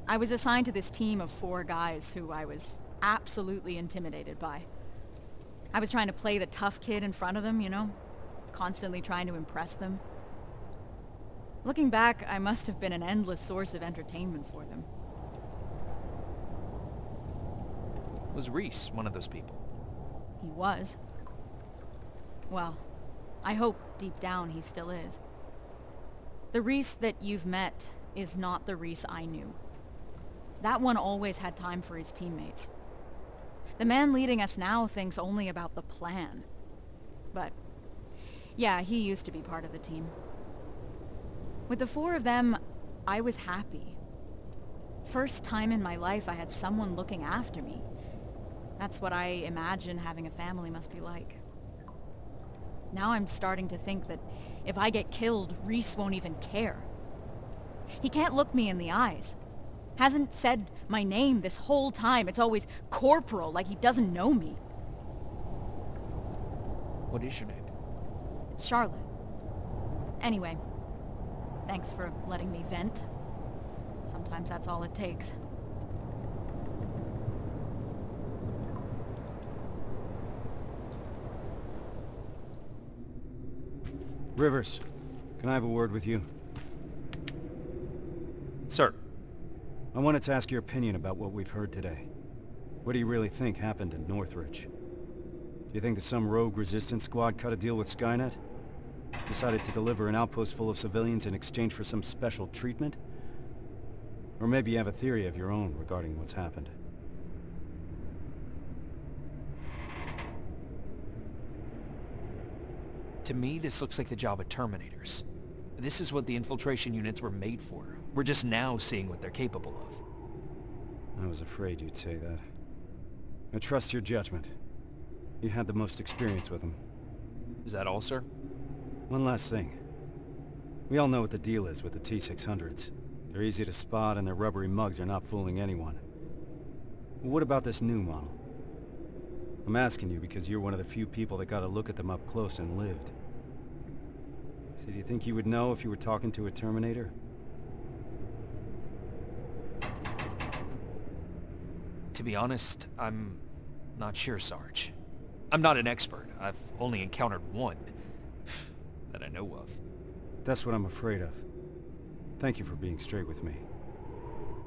I was assigned to this team of 4 guys who I was absolutely intimidated by. I was trying to play the tough kid in front of them, you know? Constantly trying to impress them. Looking back, I must have been an endless source of entertainment for them. Was Reese one of those people? He was. Well, I hope deep down he still is. The Reese that you've met is not the Reese I knew. That one always had time for his teammates. The man leading us now thinks only about the plan. But, yeah, he used to be part of the team. With the 4 of them, I was happy. First time in my life I had someone looking after me. That's what I imagine having a family must be like. Now I'm starting to think that if I get killed, Reese won't even care. He can't look me in the eyes. Hasn't said my name this whole time. It's always Corporal, like he doesn't know me. What is your name? It's Charlotte. Anyway, thanks for letting me vent. Sometimes that's all it takes. Rivers, can I have a word with you? Sir. I wanted to ask your opinion about what we've heard today. What do you really think happened in Northridge? Do you think that some rogue resistance squad cut a deal with Skynet? Decided to deliver an outpost full of civilians in exchange for some special treatment? Or maybe you have a theory of your own regarding what's happened. To me, this looks like the job of Terminators. This is what the infiltration units were made for. We're just now seeing what they're capable of. I was afraid you'd say that. I trust your judgment. You had the most experience with them. Is that all, sir? One last thing. We all know what the deal is with the T-600s. They're easy to spot and their rubbery mugs are not fooling anyone. But what about this new model? I'm asking you because you're one of the few people that got a look at them up close and lived. So do you think you would know if you were talking to a Terminator? To be honest, I'm not sure, Sarge. I'm not an expert. I've only encountered one that I know of. That's what I'm afraid of. Thank you for being straight with me.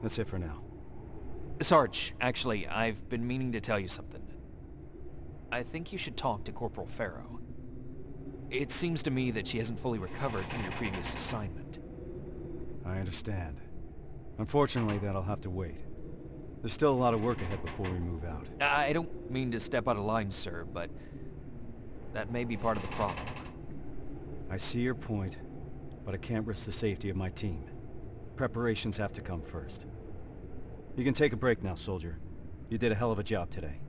That's it for now. Sarge, actually, I've been meaning to tell you something. I think you should talk to Corporal Farrow. It seems to me that she hasn't fully recovered from your previous assignment. I understand. Unfortunately, that'll have to wait. There's still a lot of work ahead before we move out. I don't mean to step out of line, sir, but that may be part of the problem. I see your point, but I can't risk the safety of my team. Preparations have to come first. You can take a break now, soldier. You did a hell of a job today.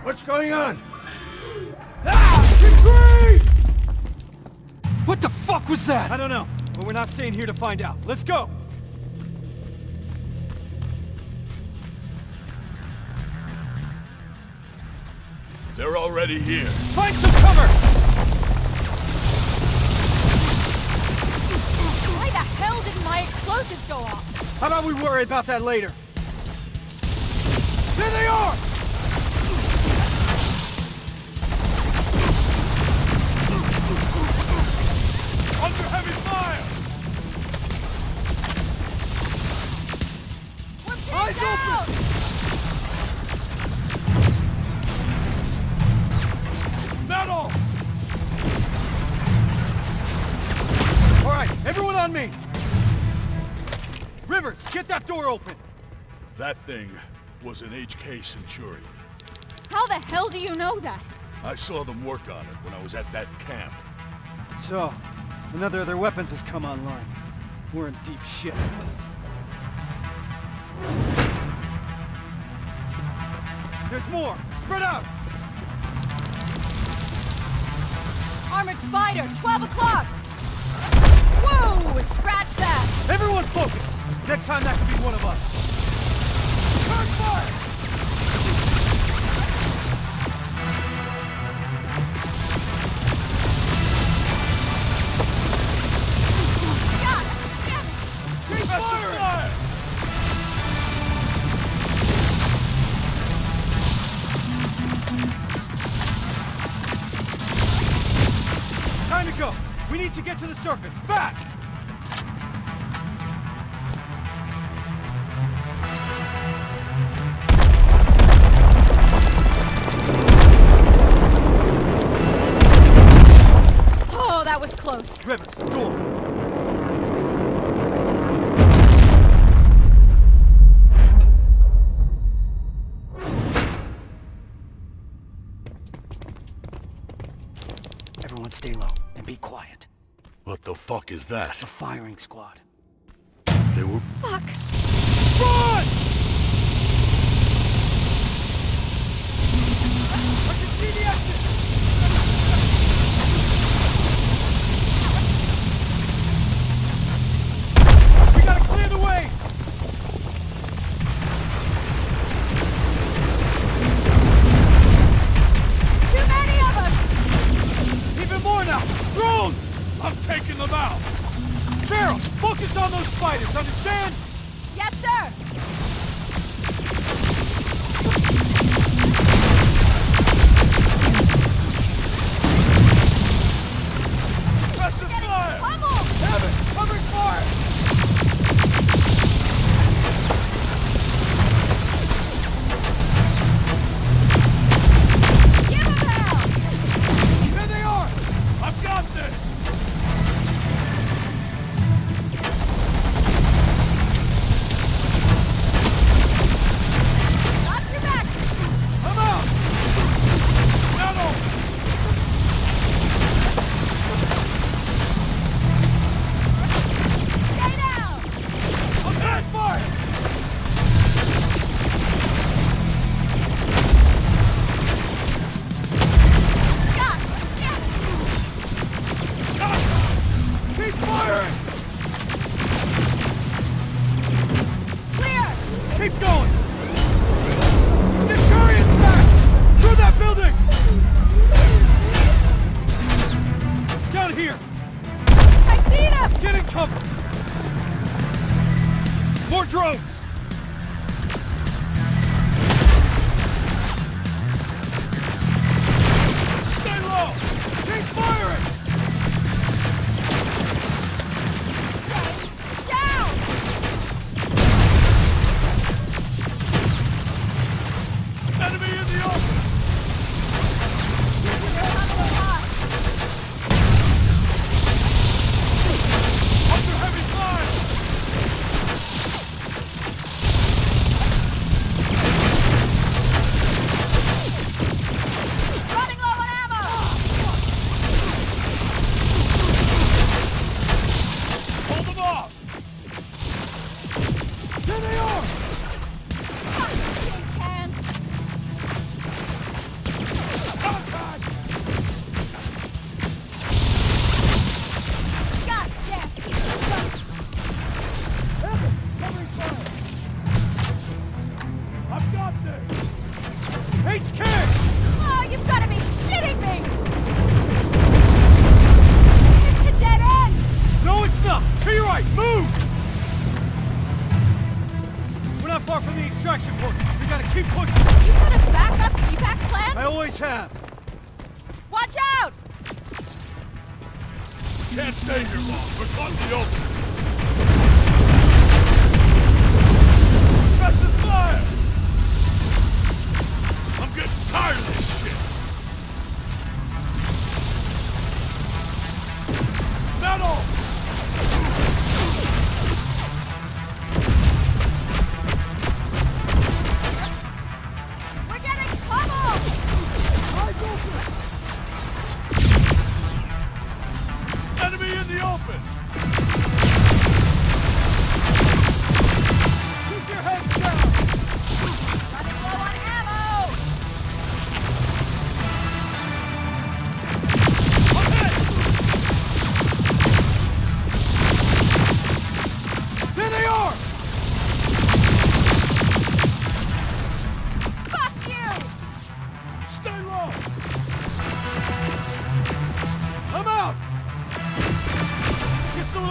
What's going on? Ah! What the fuck was that? I don't know, but we're not staying here to find out. Let's go! They're already here. Find some cover! Why the hell didn't my explosives go off? How about we worry about that later? There they are! Under heavy fire! Eyes open! Metal! All right, everyone on me! Rivers, get that door open! That thing was an HK Centurion. How the hell do you know that? I saw them work on it when I was at that camp. So, another of their weapons has come online. We're in deep shit. There's more! Spread out! Armored Spider, 12 o'clock! Whoa! Scratch that! Everyone focus! Next time that could be one of us. Turn fire! God damn it! Take fire! Time to go! We need to get to the surface, fast! Oh, that was close. Rivers, door! Everyone stay low and be quiet. What the fuck is that? A firing squad. They were... Fuck. Run! I can see the exit! We gotta clear the way! Too many of us! Even more now! Drones! I'm taking them out! Farrell, focus on those spiders, understand? Yes, sir! Pressure Getting fire! pummeled! Have it! Covering fire! Give 'em hell! There they are! I've got this! Got your back! I'm out! Metal! Stay down! I'm taking fire! God damn it! Keep firing! Clear! Keep going! Centurion's back! Through that building! Down here! I see them! Get in cover! More drones! Stay low! Keep firing! Down! Enemy in the open! Under heavy fire! Running low on ammo! Hold them off! There they are! Shake hands! God damn! Covering fire! I've got this! HK! Oh, you've got to be shitting me! It's a dead end! No, it's not! To your right! Move! We're not far from the extraction point. We gotta keep pushing. You got a backup evac plan? I always have. Watch out! Can't stay here long. We're caught in the open. Pressure fire! I'm getting tired of this shit. Metal!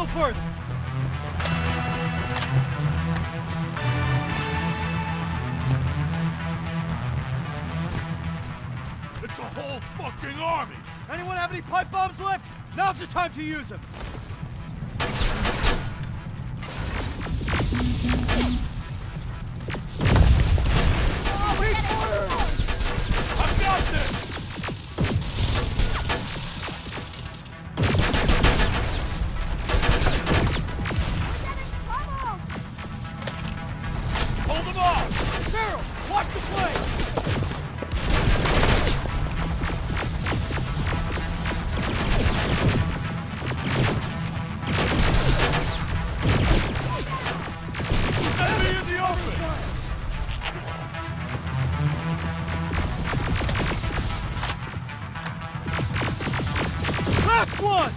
little further! It's a whole fucking army! Anyone have any pipe bombs left? Now's the time to use them! I've got this! Hold them off! Carol, watch the flame! Enemy in the open! Last one!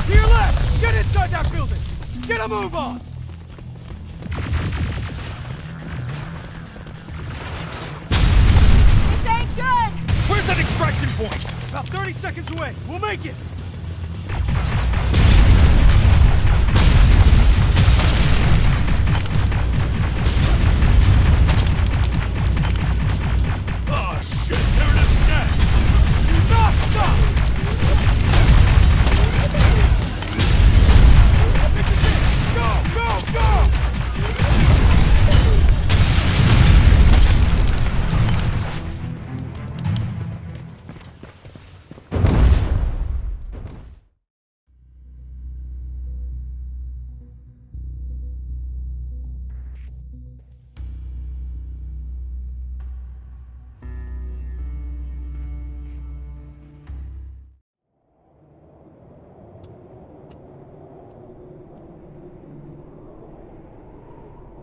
To your left! Get inside that building! Get a move on! This ain't good! Where's that extraction point? About 30 seconds away. We'll make it! Oh shit, there it is again! Do not stop! Go, go, go!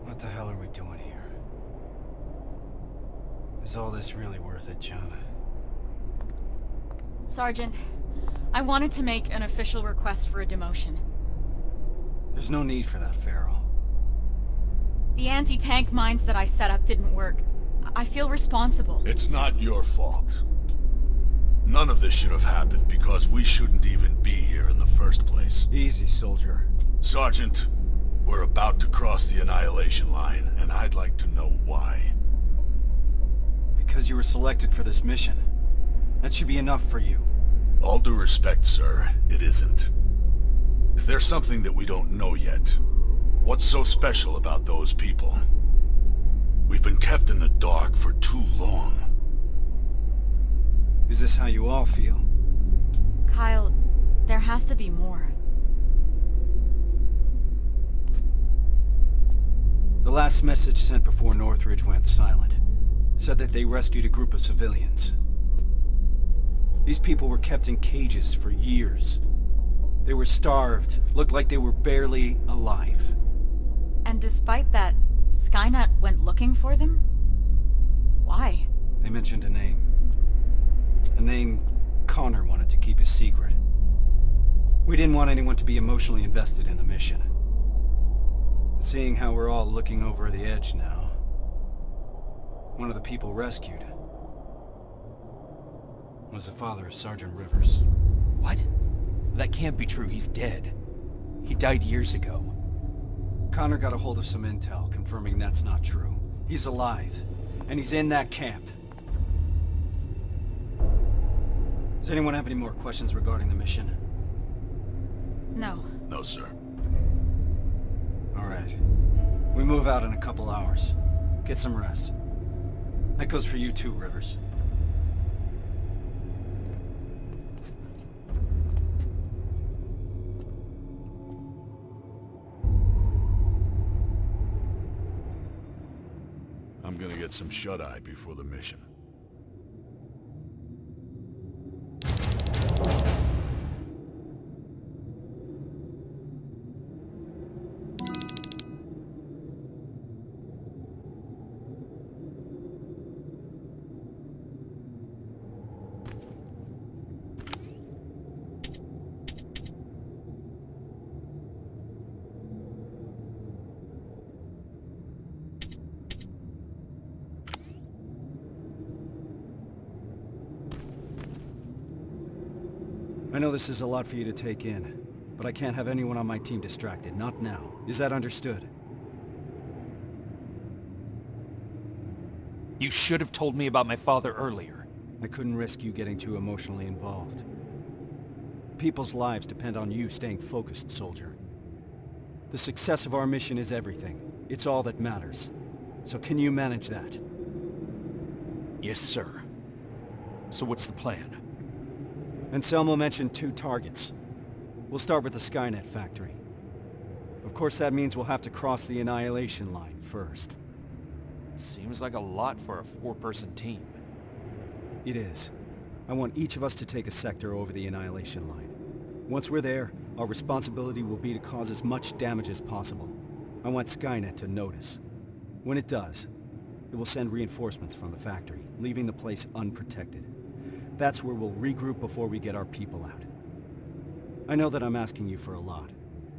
What the hell are we doing here? Is all this really worth it, John? Sergeant, I wanted to make an official request for a demotion. There's no need for that, Farrell. The anti-tank mines that I set up didn't work. I feel responsible. It's not your fault. None of this should have happened because we shouldn't even be here in the first place. Easy, soldier. Sergeant, we're about to cross the Annihilation line, and I'd like to know why. Because you were selected for this mission. That should be enough for you. All due respect, sir, it isn't. Is there something that we don't know yet? What's so special about those people? We've been kept in the dark for too long. Is this how you all feel? Kyle, there has to be more. The last message sent before Northridge went silent said that they rescued a group of civilians. These people were kept in cages for years. They were starved, looked like they were barely alive. And despite that, Skynet went looking for them? Why? They mentioned a name. A name Connor wanted to keep a secret. We didn't want anyone to be emotionally invested in the mission. Seeing how we're all looking over the edge now, one of the people rescued was the father of Sergeant Rivers. What? That can't be true. He's dead. He died years ago. Connor got a hold of some intel confirming that's not true. He's alive, and he's in that camp. Does anyone have any more questions regarding the mission? No. No, sir. All right. We move out in a couple hours. Get some rest. That goes for you too, Rivers. I'm gonna get some shut-eye before the mission. I know this is a lot for you to take in, but I can't have anyone on my team distracted, not now. Is that understood? You should have told me about my father earlier. I couldn't risk you getting too emotionally involved. People's lives depend on you staying focused, soldier. The success of our mission is everything. It's all that matters. So can you manage that? Yes, sir. So what's the plan? Anselmo mentioned 2 targets. We'll start with the Skynet factory. Of course that means we'll have to cross the Annihilation line first. Seems like a lot for a 4-person team. It is. I want each of us to take a sector over the Annihilation line. Once we're there, our responsibility will be to cause as much damage as possible. I want Skynet to notice. When it does, it will send reinforcements from the factory, leaving the place unprotected. That's where we'll regroup before we get our people out. I know that I'm asking you for a lot,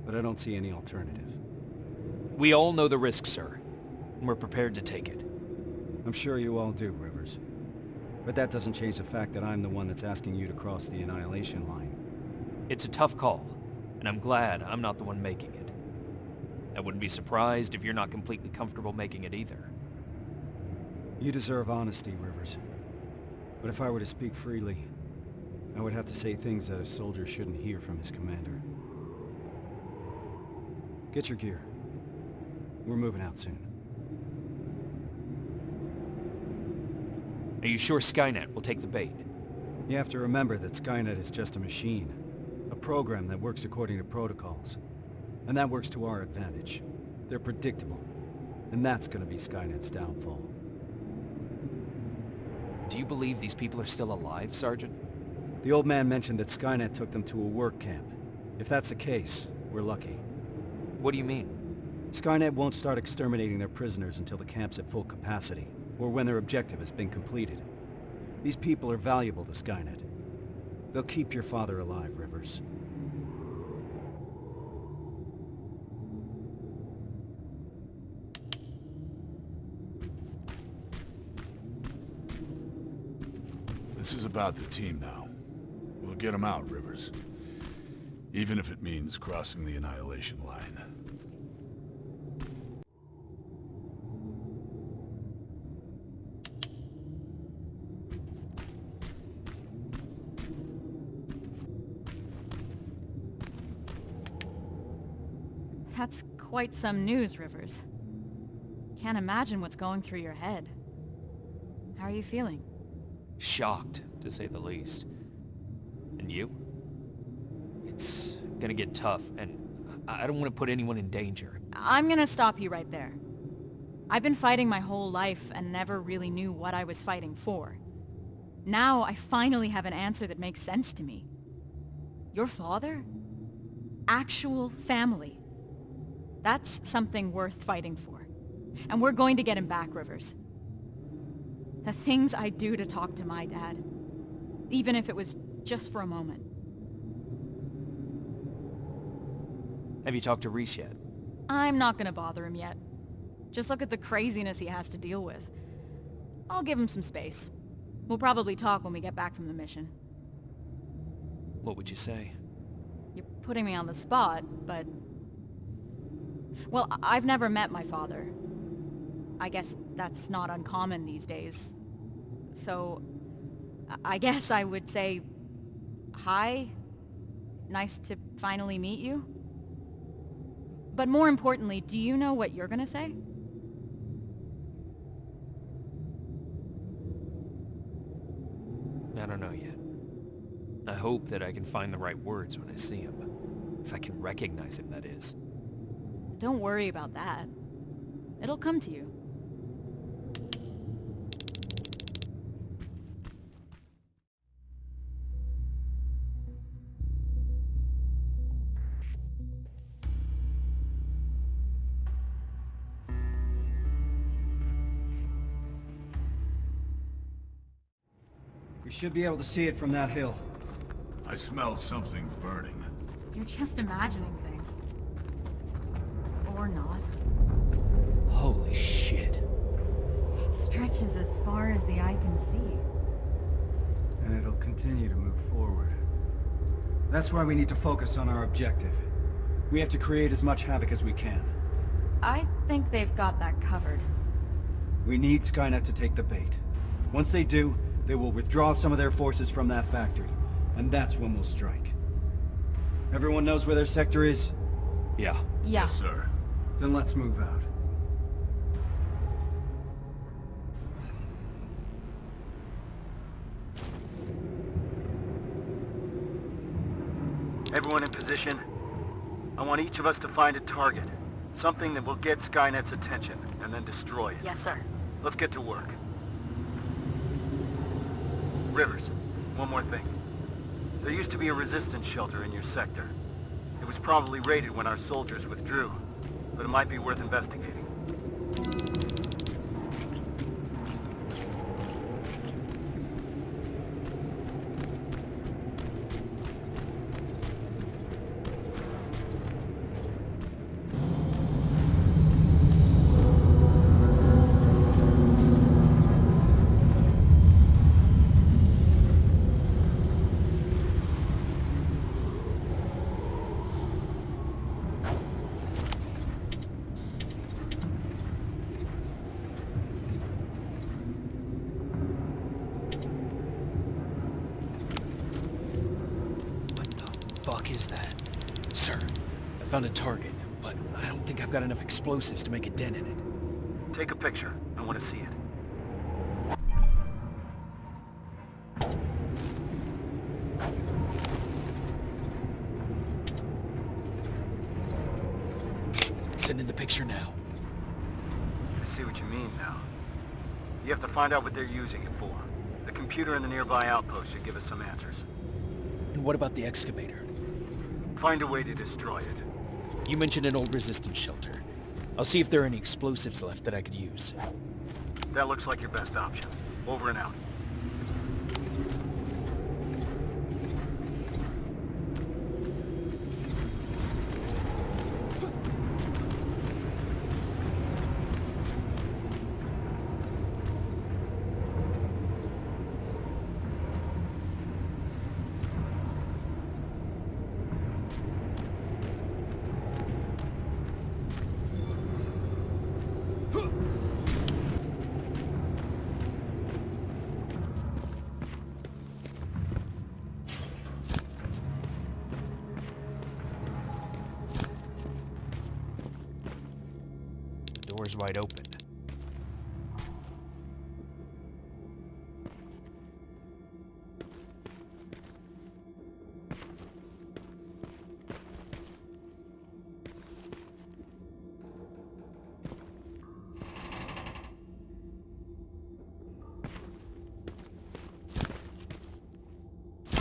but I don't see any alternative. We all know the risk, sir. And we're prepared to take it. I'm sure you all do, Rivers. But that doesn't change the fact that I'm the one that's asking you to cross the Annihilation line. It's a tough call, and I'm glad I'm not the one making it. I wouldn't be surprised if you're not completely comfortable making it either. You deserve honesty, Rivers. But if I were to speak freely, I would have to say things that a soldier shouldn't hear from his commander. Get your gear. We're moving out soon. Are you sure Skynet will take the bait? You have to remember that Skynet is just a machine. A program that works according to protocols. And that works to our advantage. They're predictable. And that's gonna be Skynet's downfall. Do you believe these people are still alive, Sergeant? The old man mentioned that Skynet took them to a work camp. If that's the case, we're lucky. What do you mean? Skynet won't start exterminating their prisoners until the camp's at full capacity, or when their objective has been completed. These people are valuable to Skynet. They'll keep your father alive, Rivers. This is about the team now. We'll get them out, Rivers. Even if it means crossing the Annihilation line. That's quite some news, Rivers. Can't imagine what's going through your head. How are you feeling? Shocked, to say the least. And you? It's gonna get tough, and I don't want to put anyone in danger. I'm gonna stop you right there. I've been fighting my whole life and never really knew what I was fighting for. Now I finally have an answer that makes sense to me. Your father? Actual family. That's something worth fighting for. And we're going to get him back, Rivers. The things I'd do to talk to my dad, even if it was just for a moment. Have you talked to Reese yet? I'm not gonna bother him yet. Just look at the craziness he has to deal with. I'll give him some space. We'll probably talk when we get back from the mission. What would you say? You're putting me on the spot, but... Well, I've never met my father. I guess that's not uncommon these days. So, I guess I would say, hi, nice to finally meet you. But more importantly, do you know what you're gonna say? I don't know yet. I hope that I can find the right words when I see him. If I can recognize him, that is. Don't worry about that. It'll come to you. We should be able to see it from that hill. I smell something burning. You're just imagining things. Or not. Holy shit. It stretches as far as the eye can see. And it'll continue to move forward. That's why we need to focus on our objective. We have to create as much havoc as we can. I think they've got that covered. We need Skynet to take the bait. Once they do, they will withdraw some of their forces from that factory, and that's when we'll strike. Everyone knows where their sector is? Yeah. Yeah. Yes, sir. Then let's move out. Everyone in position? I want each of us to find a target. Something that will get Skynet's attention, and then destroy it. Yes, sir. Let's get to work. Rivers, one more thing. There used to be a resistance shelter in your sector. It was probably raided when our soldiers withdrew, but it might be worth investigating. Fuck is that? Sir, I found a target, but I don't think I've got enough explosives to make a dent in it. Take a picture. I want to see it. Send in the picture now. I see what you mean now. You have to find out what they're using it for. The computer in the nearby outpost should give us some answers. And what about the excavator? Find a way to destroy it. You mentioned an old resistance shelter. I'll see if there are any explosives left that I could use. That looks like your best option. Over and out. Door's wide open.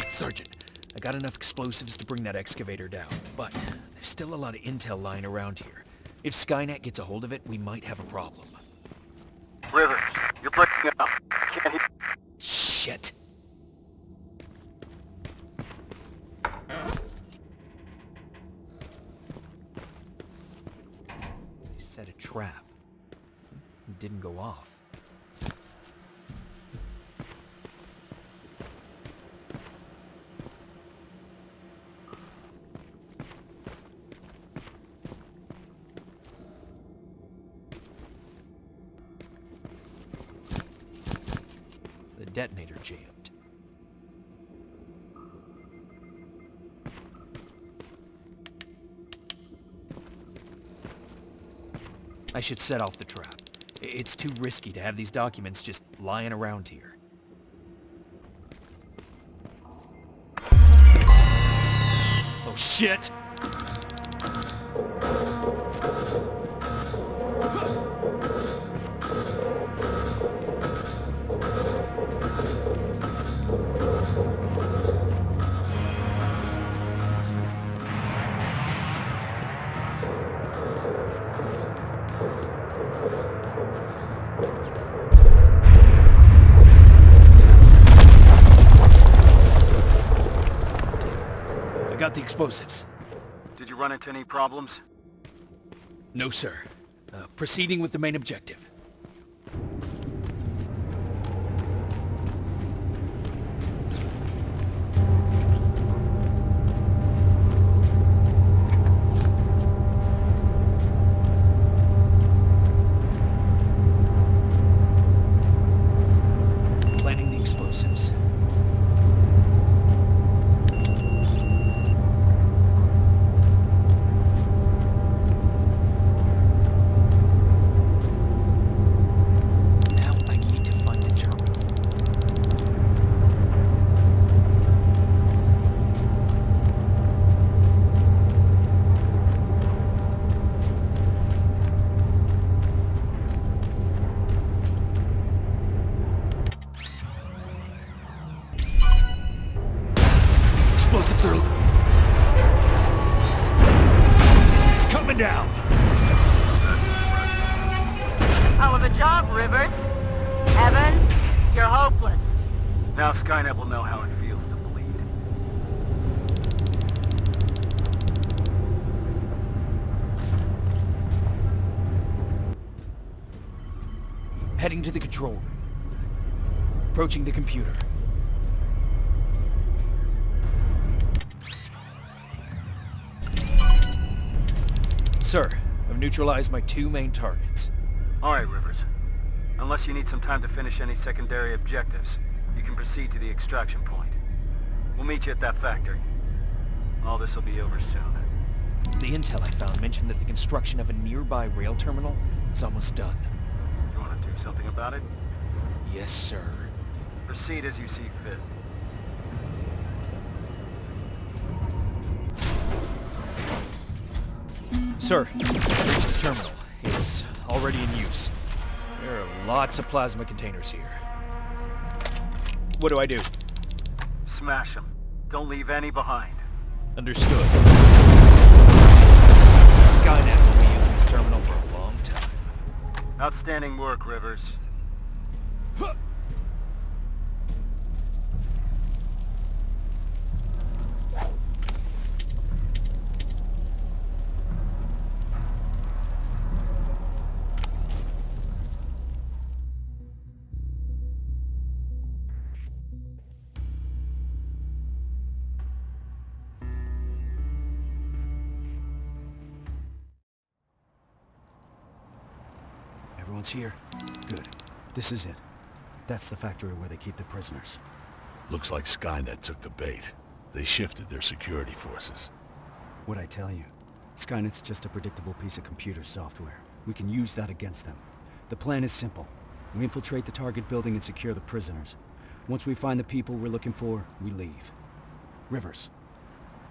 Sergeant, I got enough explosives to bring that excavator down, but there's still a lot of intel lying around here. If Skynet gets a hold of it, we might have a problem. Rivers, you're breaking up. Can't hear. Shit! They set a trap. It didn't go off. Detonator jammed. I should set off the trap. It's too risky to have these documents just lying around here. Oh shit! Got the explosives. Did you run into any problems? No, sir. Proceeding with the main objective. explosives are... It's coming down! Hell of a job, Rivers. Evans, you're hopeless. Now Skynet will know how it feels to bleed. Heading to the control room. Approaching the computer. Sir, I've neutralized my 2 main targets. All right, Rivers. Unless you need some time to finish any secondary objectives, you can proceed to the extraction point. We'll meet you at that factory. All this will be over soon. The intel I found mentioned that the construction of a nearby rail terminal is almost done. You want to do something about it? Yes, sir. Proceed as you see fit. Sir, reach the terminal. It's already in use. There are lots of plasma containers here. What do I do? Smash them. Don't leave any behind. Understood. Skynet will be using this terminal for a long time. Outstanding work, Rivers. Everyone's here? Good. This is it. That's the factory where they keep the prisoners. Looks like Skynet took the bait. They shifted their security forces. What'd I tell you? Skynet's just a predictable piece of computer software. We can use that against them. The plan is simple. We infiltrate the target building and secure the prisoners. Once we find the people we're looking for, we leave. Rivers,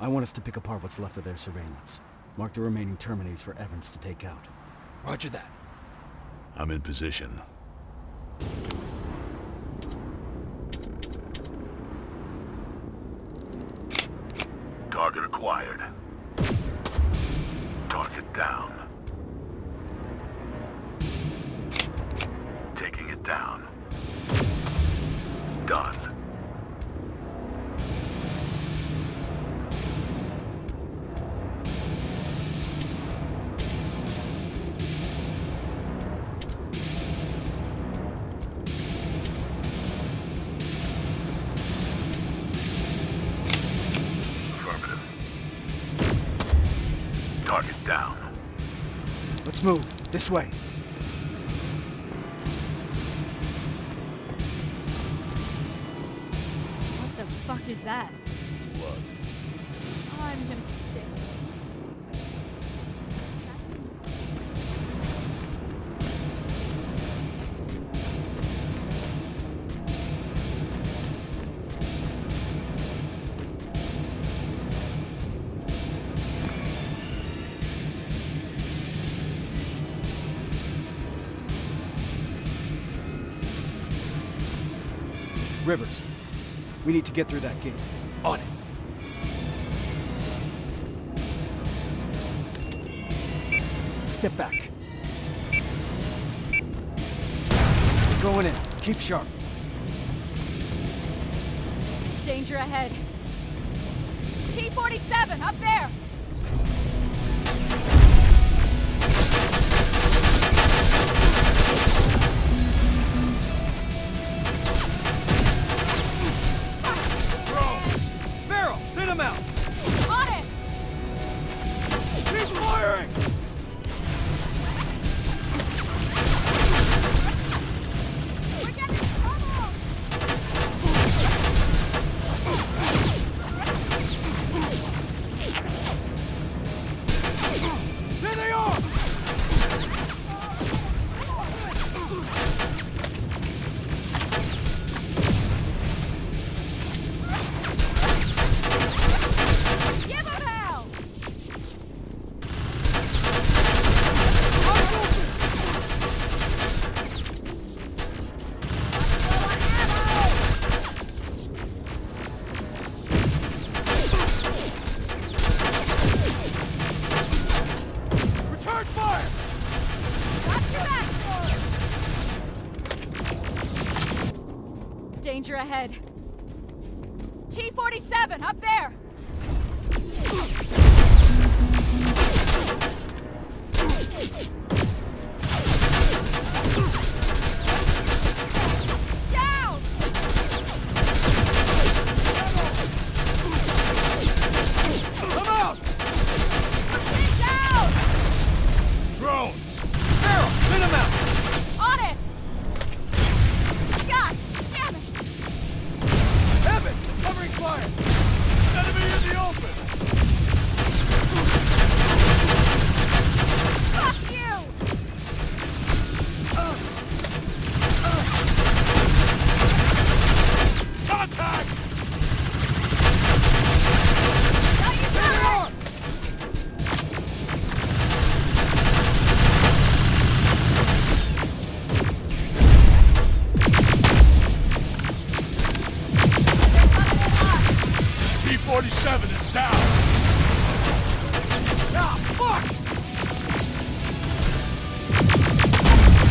I want us to pick apart what's left of their surveillance. Mark the remaining Terminators for Evans to take out. Roger that. I'm in position. Target acquired. Target down. Taking it down. Done. Target down. Let's move. This way. What the fuck is that? Blood. I'm gonna be sick. Rivers, we need to get through that gate. On it. Step back. We're going in. Keep sharp. Danger ahead. T-47, up there! ahead. T-47, up there! Down! Come out! Down! Drones! Farrell, clean them out! On it! God damn it! Evan, covering fire! Enemy in the open! Fuck you! Contact! Now you turn! T-47 is down! Ah, fuck!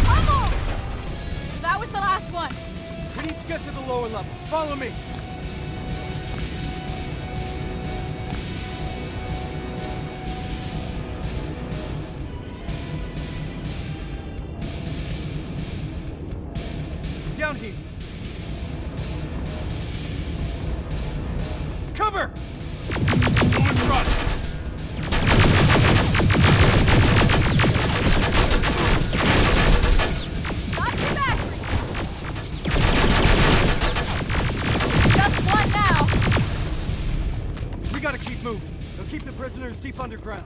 Almost! That was the last one. We need to get to the lower levels. Follow me. Down here. Cover! Two in front! Not too bad. Just one now. We gotta keep moving. They'll keep the prisoners deep underground.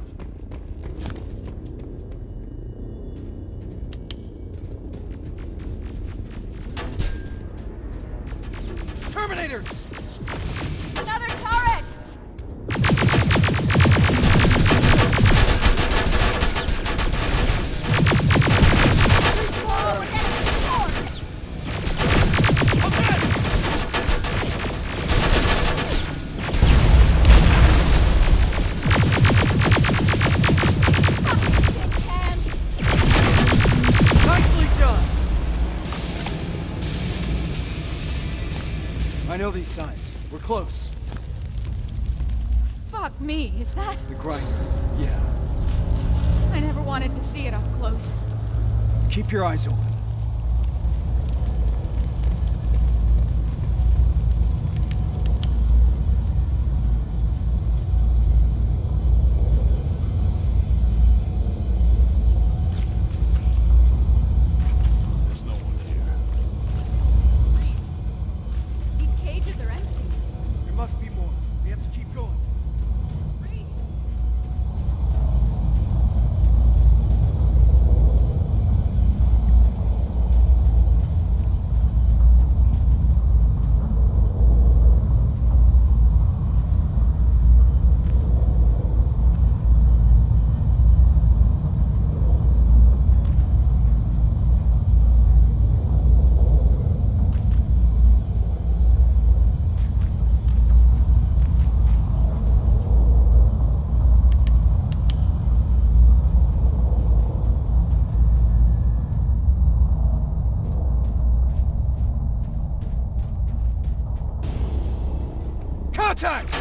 Terminators! Another turret! Whoa, we're getting swarmed! Fucking tin cans! Nicely done! I know these signs. We're close. Fuck me, is that? The grinder. Yeah. I never wanted to see it up close. Keep your eyes open. There's no one here. Reese, these cages are empty. There must be more. We have to keep going. Reese! Contact!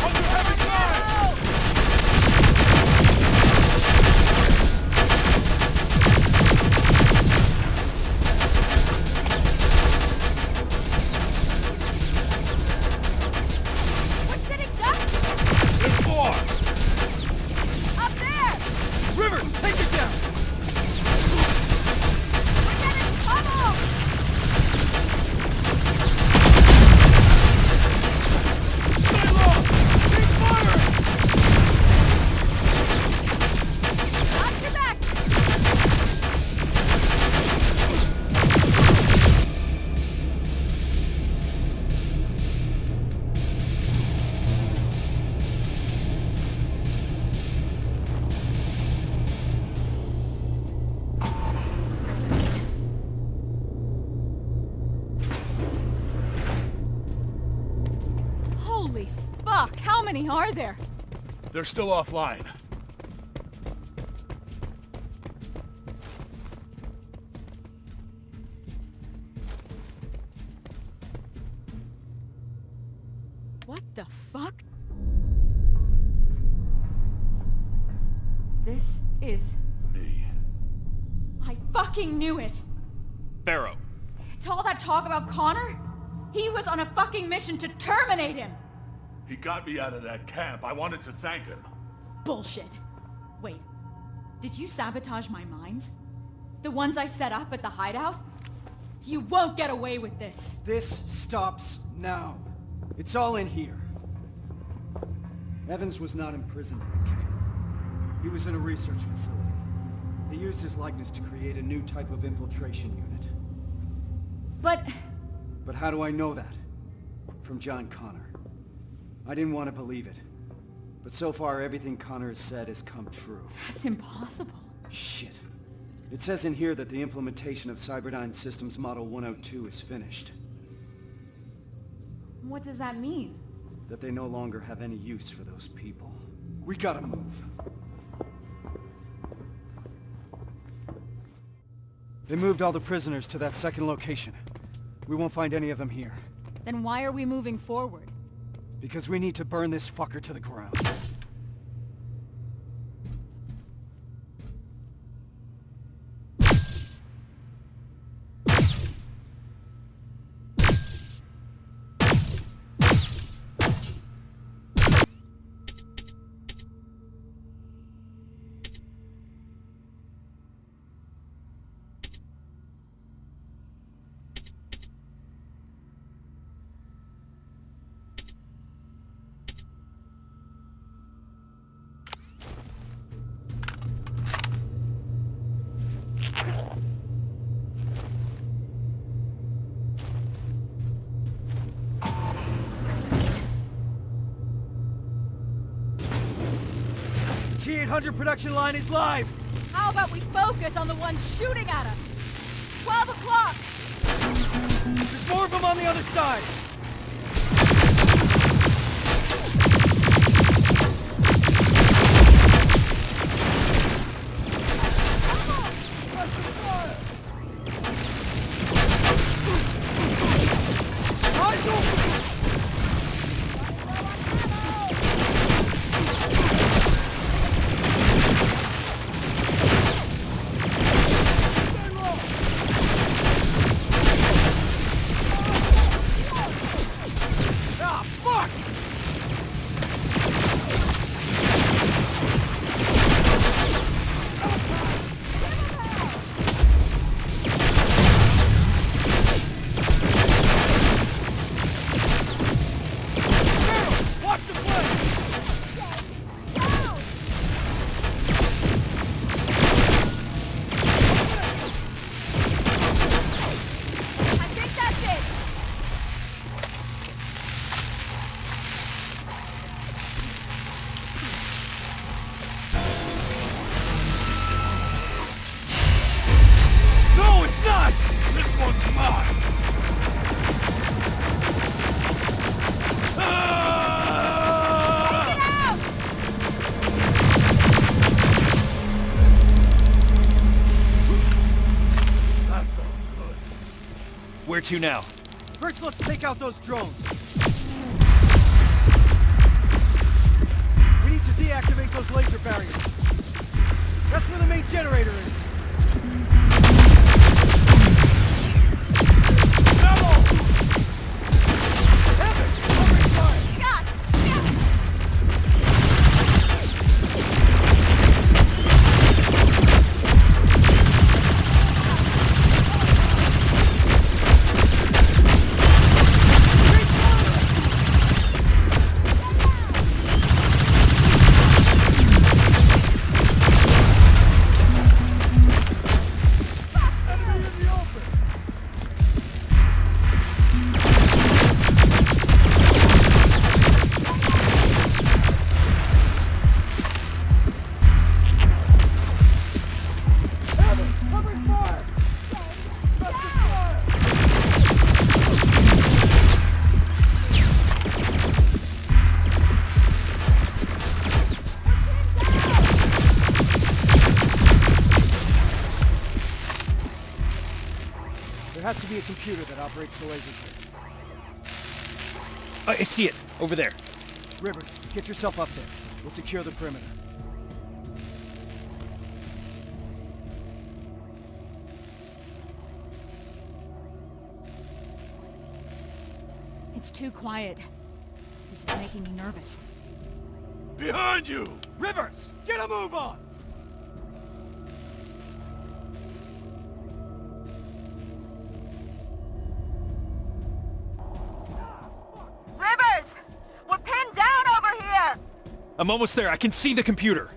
Under heavy fire! We're sitting ducks! There's more! fuck? How many are there? They're still offline. What the fuck? This is... Me. I fucking knew it! Pharaoh. To all that talk about Connor? He was on a fucking mission to terminate him! He got me out of that camp. I wanted to thank him. Bullshit. Wait, did you sabotage my mines? The ones I set up at the hideout? You won't get away with this. This stops now. It's all in here. Evans was not imprisoned in a camp. He was in a research facility. They used his likeness to create a new type of infiltration unit. But how do I know that? From John Connor. I didn't want to believe it. But so far, everything Connor has said has come true. that's impossible. Shit. It says in here that the implementation of Cyberdyne Systems Model 102 is finished. What does that mean? That they no longer have any use for those people. We gotta move. They moved all the prisoners to that second location. We won't find any of them here. Then why are we moving forward? Because we need to burn this fucker to the ground. T-800 production line is live! How about we focus on the ones shooting at us? 12 o'clock! There's more of them on the other side! Where to now? First, let's take out those drones. We need to deactivate those laser barriers. That's where the main generator is. There has to be a computer that operates the laser grid. I see it, over there. Rivers, get yourself up there. We'll secure the perimeter. It's too quiet. This is making me nervous. Behind you! Rivers, get a move on! Rivers! We're pinned down over here! I'm almost there, I can see the computer.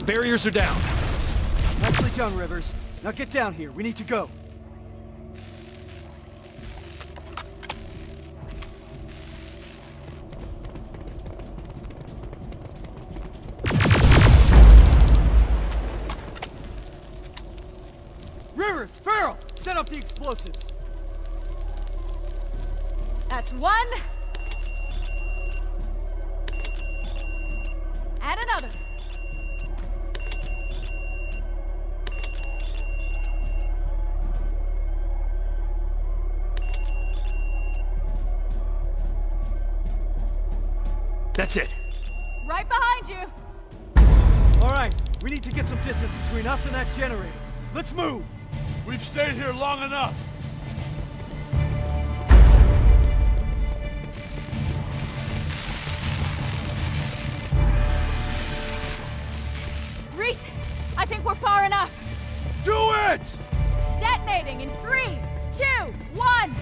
Barriers are down. Nicely done, Rivers. Now get down here. We need to go. Rivers! Farrell! Set up the explosives! That's one. And another. That's it. Right behind you. All right, we need to get some distance between us and that generator. Let's move! We've stayed here long enough. Reese, I think we're far enough. Do it! Detonating in 3, 2, 1.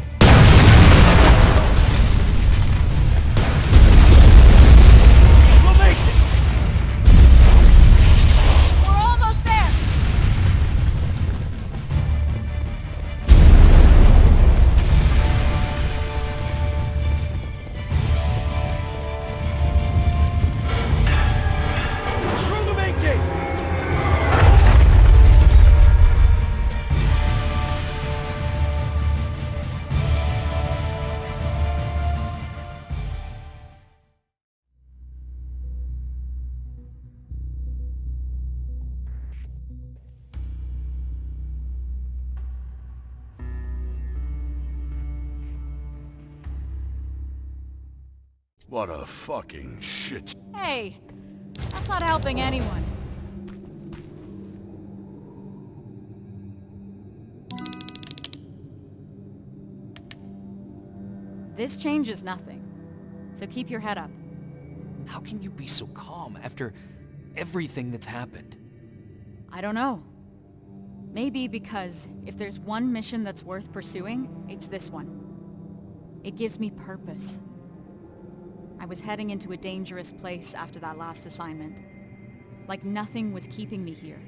We'll make it! We're almost there. Through the main gate! What a fucking shit. Hey, that's not helping anyone. This changes nothing, so keep your head up. How can you be so calm after everything that's happened? I don't know. Maybe because if there's one mission that's worth pursuing, it's this one. It gives me purpose. I was heading into a dangerous place after that last assignment. Like nothing was keeping me here.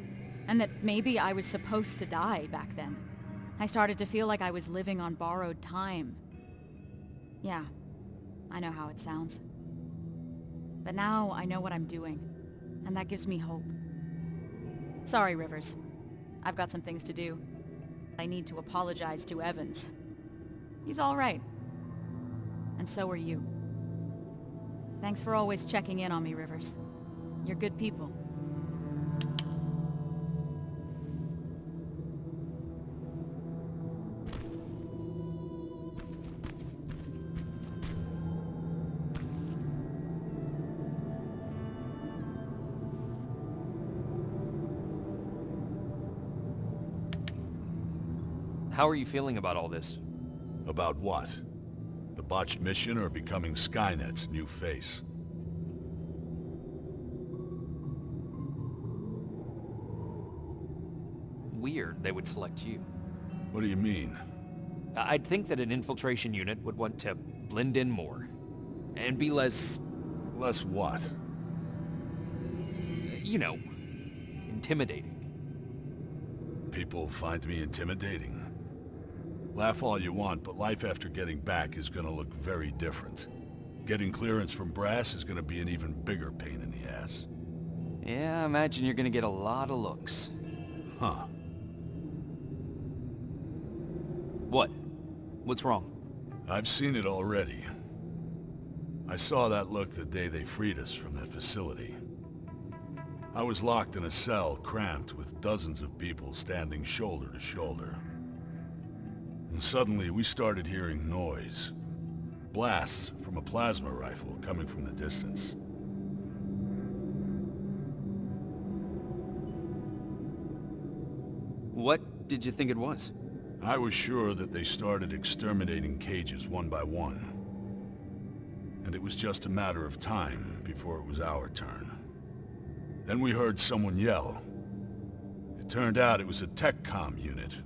And that maybe I was supposed to die back then. I started to feel like I was living on borrowed time. Yeah, I know how it sounds. But now I know what I'm doing. And that gives me hope. Sorry, Rivers. I've got some things to do. I need to apologize to Evans. He's all right. And so are you. Thanks for always checking in on me, Rivers. You're good people. How are you feeling about all this? About what? The botched mission or becoming Skynet's new face? Weird they would select you. What do you mean? I'd think that an infiltration unit would want to blend in more. And be less... Less what? you know, intimidating. People find me intimidating. Laugh all you want, but life after getting back is gonna look very different. Getting clearance from Brass is gonna be an even bigger pain in the ass. Yeah, I imagine you're gonna get a lot of looks. Huh. What? What's wrong? I've seen it already. I saw that look the day they freed us from that facility. I was locked in a cell, cramped, with dozens of people standing shoulder to shoulder. And suddenly we started hearing noise. Blasts from a plasma rifle coming from the distance. What did you think it was? I was sure that they started exterminating cages one by one. And it was just a matter of time before it was our turn. Then we heard someone yell. It turned out it was a TechCom unit.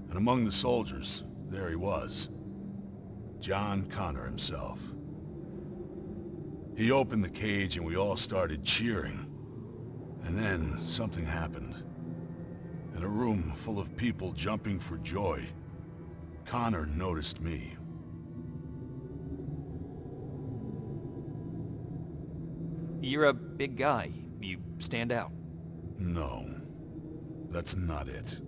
And among the soldiers, there he was. John Connor himself. He opened the cage and we all started cheering. And then something happened. In a room full of people jumping for joy, Connor noticed me. You're a big guy. You stand out. No, that's not it.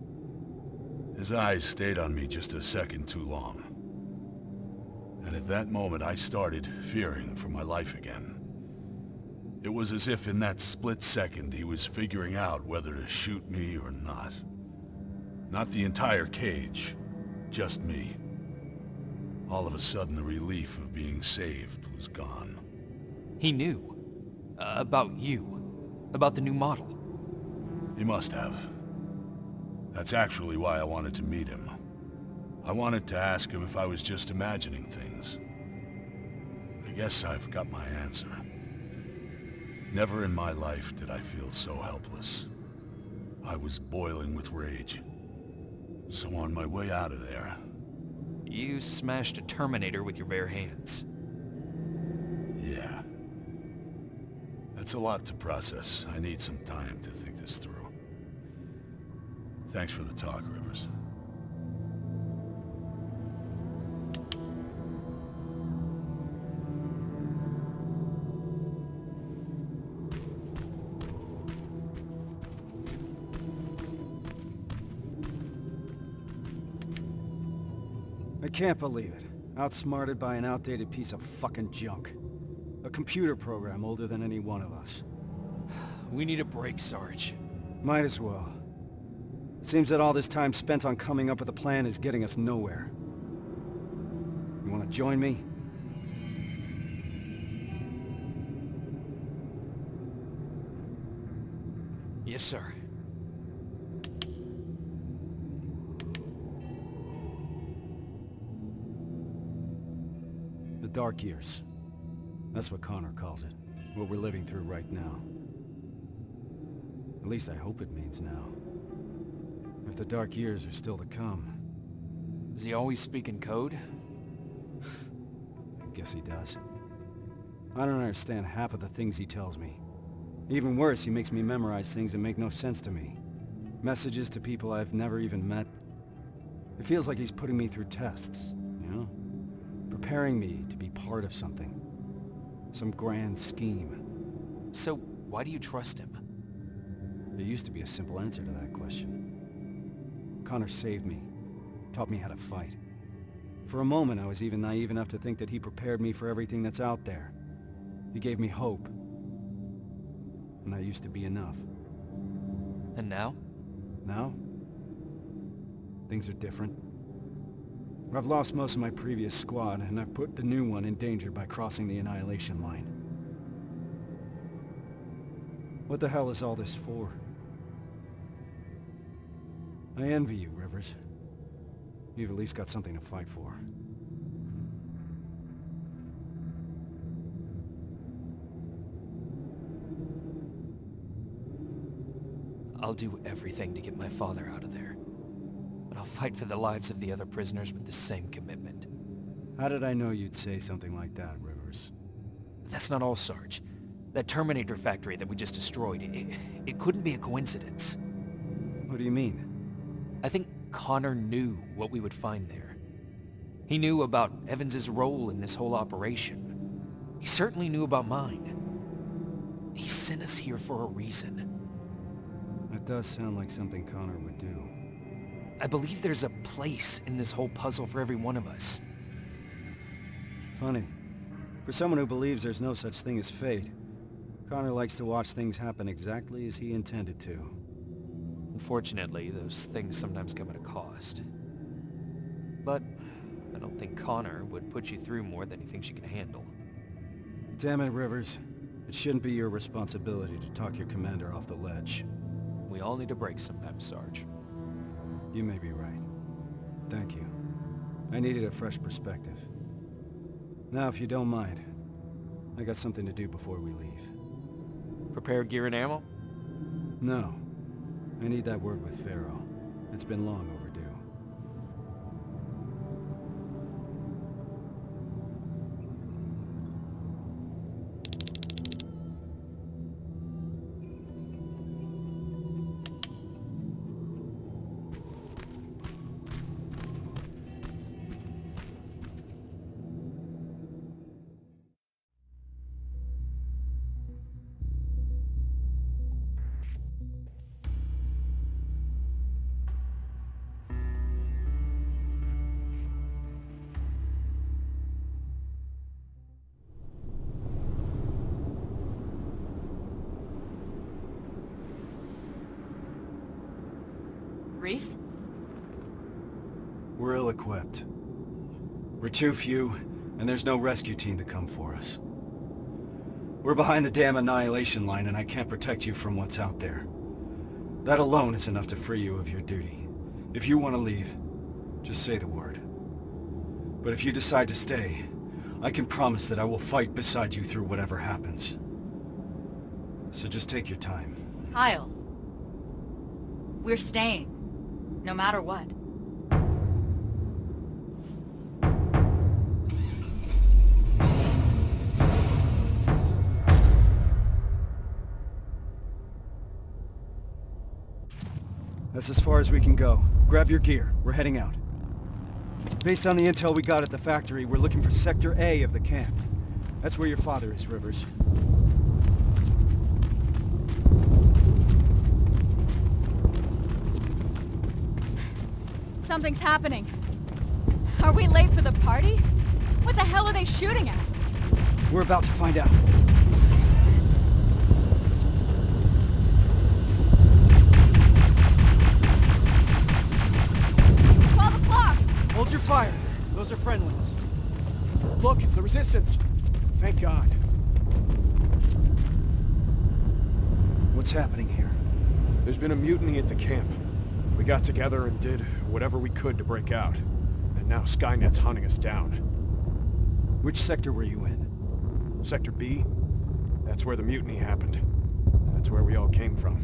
His eyes stayed on me just a second too long. And at that moment I started fearing for my life again. It was as if in that split second he was figuring out whether to shoot me or not. Not the entire cage, just me. All of a sudden the relief of being saved was gone. He knew. About you. About the new model. He must have. That's actually why I wanted to meet him. I wanted to ask him if I was just imagining things. I guess I've got my answer. Never in my life did I feel so helpless. I was boiling with rage. So on my way out of there... You smashed a Terminator with your bare hands. Yeah. That's a lot to process. I need some time to think this through. Thanks for the talk, Rivers. I can't believe it. Outsmarted by an outdated piece of fucking junk. A computer program older than any one of us. We need a break, Sarge. Might as well. Seems that all this time spent on coming up with a plan is getting us nowhere. You wanna join me? Yes, sir. The dark years. That's what Connor calls it. What we're living through right now. At least I hope it means now. If the dark years are still to come. Does he always speak in code? I guess he does. I don't understand half of the things he tells me. Even worse, he makes me memorize things that make no sense to me. Messages to people I've never even met. It feels like he's putting me through tests, you know? Preparing me to be part of something. Some grand scheme. So, why do you trust him? There used to be a simple answer to that question. Connor saved me. Taught me how to fight. For a moment, I was even naive enough to think that he prepared me for everything that's out there. He gave me hope. And that used to be enough. And now? Now? Things are different. I've lost most of my previous squad, and I've put the new one in danger by crossing the Annihilation line. What the hell is all this for? I envy you, Rivers. You've at least got something to fight for. I'll do everything to get my father out of there. But I'll fight for the lives of the other prisoners with the same commitment. How did I know you'd say something like that, Rivers? That's not all, Sarge. That Terminator factory that we just destroyed, it couldn't be a coincidence. What do you mean? I think Connor knew what we would find there. He knew about Evans's role in this whole operation. He certainly knew about mine. He sent us here for a reason. That does sound like something Connor would do. I believe there's a place in this whole puzzle for every one of us. Funny. For someone who believes there's no such thing as fate, Connor likes to watch things happen exactly as he intended to. Unfortunately, those things sometimes come at a cost. But I don't think Connor would put you through more than he thinks you can handle. Damn it, Rivers. It shouldn't be your responsibility to talk your commander off the ledge. We all need a break sometimes, Sarge. You may be right. Thank you. I needed a fresh perspective. Now, if you don't mind, I got something to do before we leave. Prepare gear and ammo? No. I need that word with Pharaoh. It's been long overdue. Reese? We're ill-equipped. We're too few, and there's no rescue team to come for us. We're behind the damn Annihilation line, and I can't protect you from what's out there. That alone is enough to free you of your duty. If you want to leave, just say the word. But if you decide to stay, I can promise that I will fight beside you through whatever happens. So just take your time. Kyle. We're staying. No matter what. That's as far as we can go. Grab your gear. We're heading out. Based on the intel we got at the factory, we're looking for Sector A of the camp. That's where your father is, Rivers. Something's happening. Are we late for the party? What the hell are they shooting at? We're about to find out. Hold your fire. Those are friendlies. Look, it's the Resistance. Thank God. What's happening here? There's been a mutiny at the camp. We got together and did whatever we could to break out. And now Skynet's hunting us down. Which sector were you in? Sector B? That's where the mutiny happened. That's where we all came from.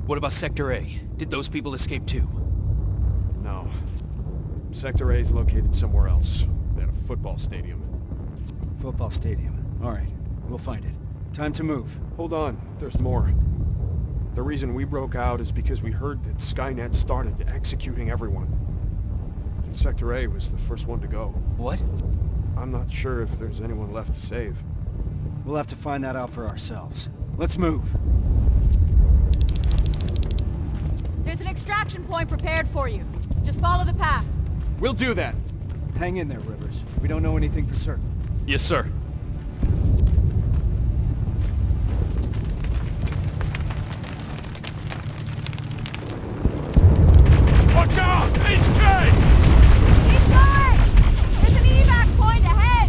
What about Sector A? Did those people escape too? No. Sector A is located somewhere else. At a football stadium. Football stadium. All right. We'll find it. Time to move. Hold on. There's more. The reason we broke out is because we heard that Skynet started executing everyone. And Sector A was the first one to go. What? I'm not sure if there's anyone left to save. We'll have to find that out for ourselves. Let's move. There's an extraction point prepared for you. Just follow the path. We'll do that! Hang in there, Rivers. We don't know anything for certain. Yes, sir. Watch out! HK! Keep going! There's an evac point ahead!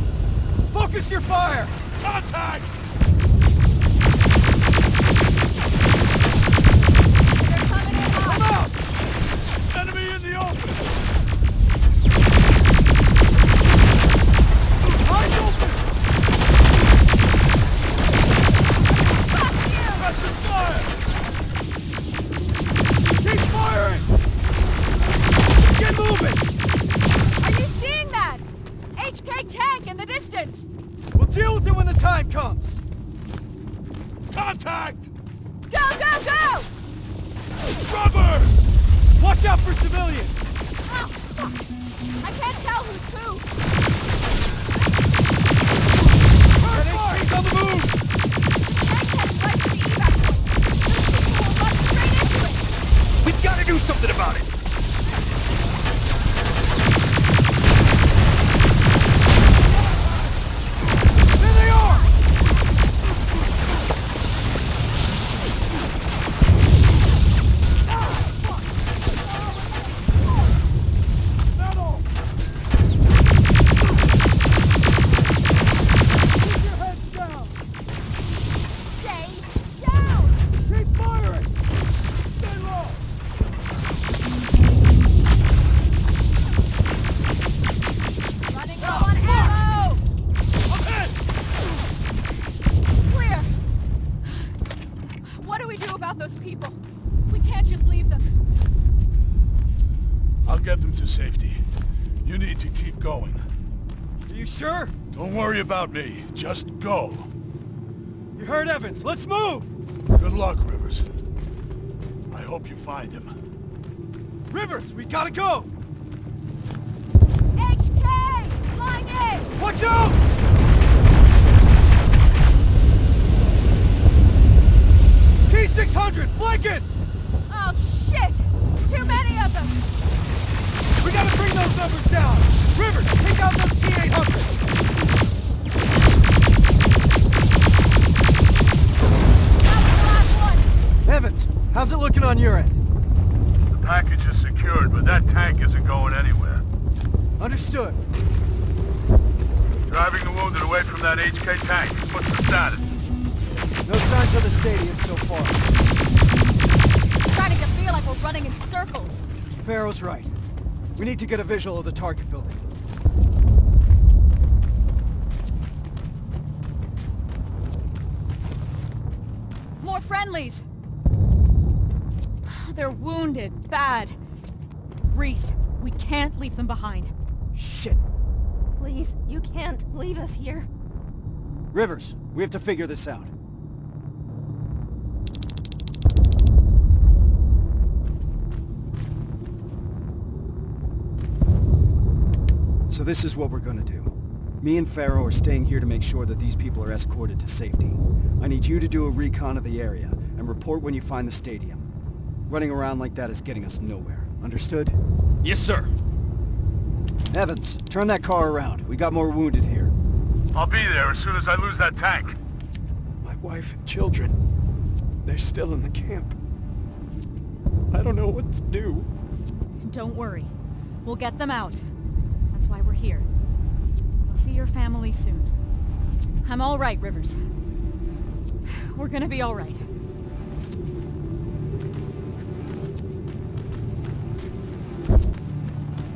Focus your fire! Contact! They're coming in hot! Come out! Enemy in the open! Eyes open! Fuck you! Pressure fire! Keep firing! Let's get moving! Are you seeing that? HK tank in the distance! We'll deal with it when the time comes! Contact! Go, go, go! Rubbers! Watch out for civilians! Oh, fuck! I can't tell who's who! That HK's on the move! Tank heading right to the evac point! Those people will run straight into it! We've got to do something about it! those people. We can't just leave them. I'll get them to safety. You need to keep going. Are you sure? Don't worry about me. Just go. You heard Evans. Let's move! Good luck, Rivers. I hope you find him. Rivers, we gotta go! HK! Flying in! Watch out! T-600, flank it! Oh, shit! Too many of them! We gotta bring those numbers down! Rivers, take out those T-800s! That was the last one! Evans, how's it looking on your end? The package is secured, but that tank isn't going anywhere. Understood. Driving the wounded away from that HK tank. What's the status? No signs of the stadium so far. It's starting to feel like we're running in circles. Farrow's right. We need to get a visual of the target building. More friendlies! They're wounded, bad. Reese, we can't leave them behind. Shit. Please, you can't leave us here. Rivers, we have to figure this out. So this is what we're gonna do. Me and Farrow are staying here to make sure that these people are escorted to safety. I need you to do a recon of the area and report when you find the stadium. Running around like that is getting us nowhere. Understood? Yes, sir. Evans, turn that car around. We got more wounded here. I'll be there as soon as I lose that tank. My wife and children, they're still in the camp. I don't know what to do. Don't worry. We'll get them out. That's why we're here. You'll see your family soon. I'm all right, Rivers. We're gonna be all right.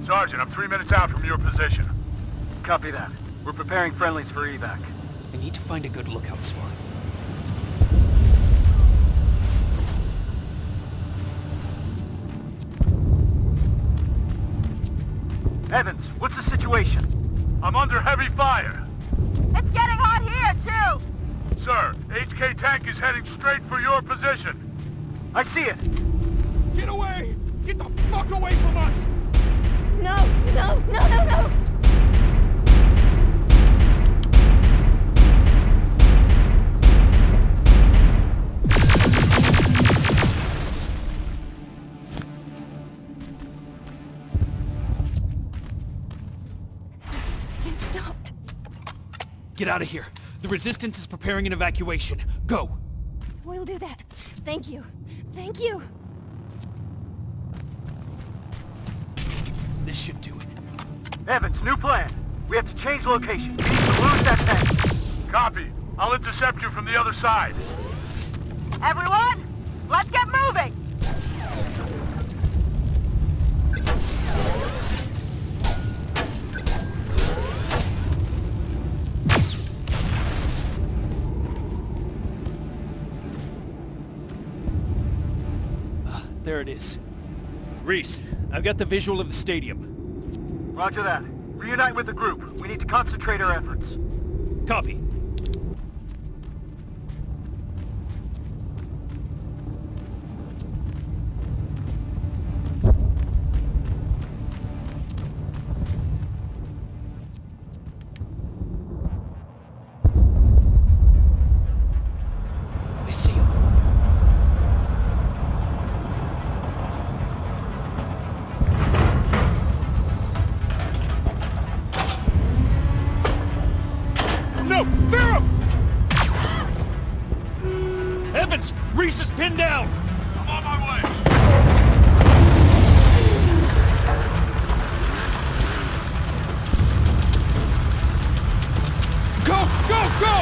Sergeant, I'm 3 minutes out from your position. Copy that. We're preparing friendlies for evac. I need to find a good lookout spot. Evans, what's the situation? I'm under heavy fire. It's getting hot here, too! Sir, HK tank is heading straight for your position. I see it! Get away! Get the fuck away from us! No, no, no, no, no! It stopped. Get out of here. The Resistance is preparing an evacuation. Go! We'll do that. Thank you. Thank you. This should do it. Evans, new plan. We have to change location. We need to lose that tank. Copy. I'll intercept you from the other side. Everyone, let's get moving! There it is. Reese, I've got the visual of the stadium. Roger that. Reunite with the group. We need to concentrate our efforts. Copy. I see him. No! Farrow! Evans! Reese is pinned down! I'm on my way. Go! Go! Go!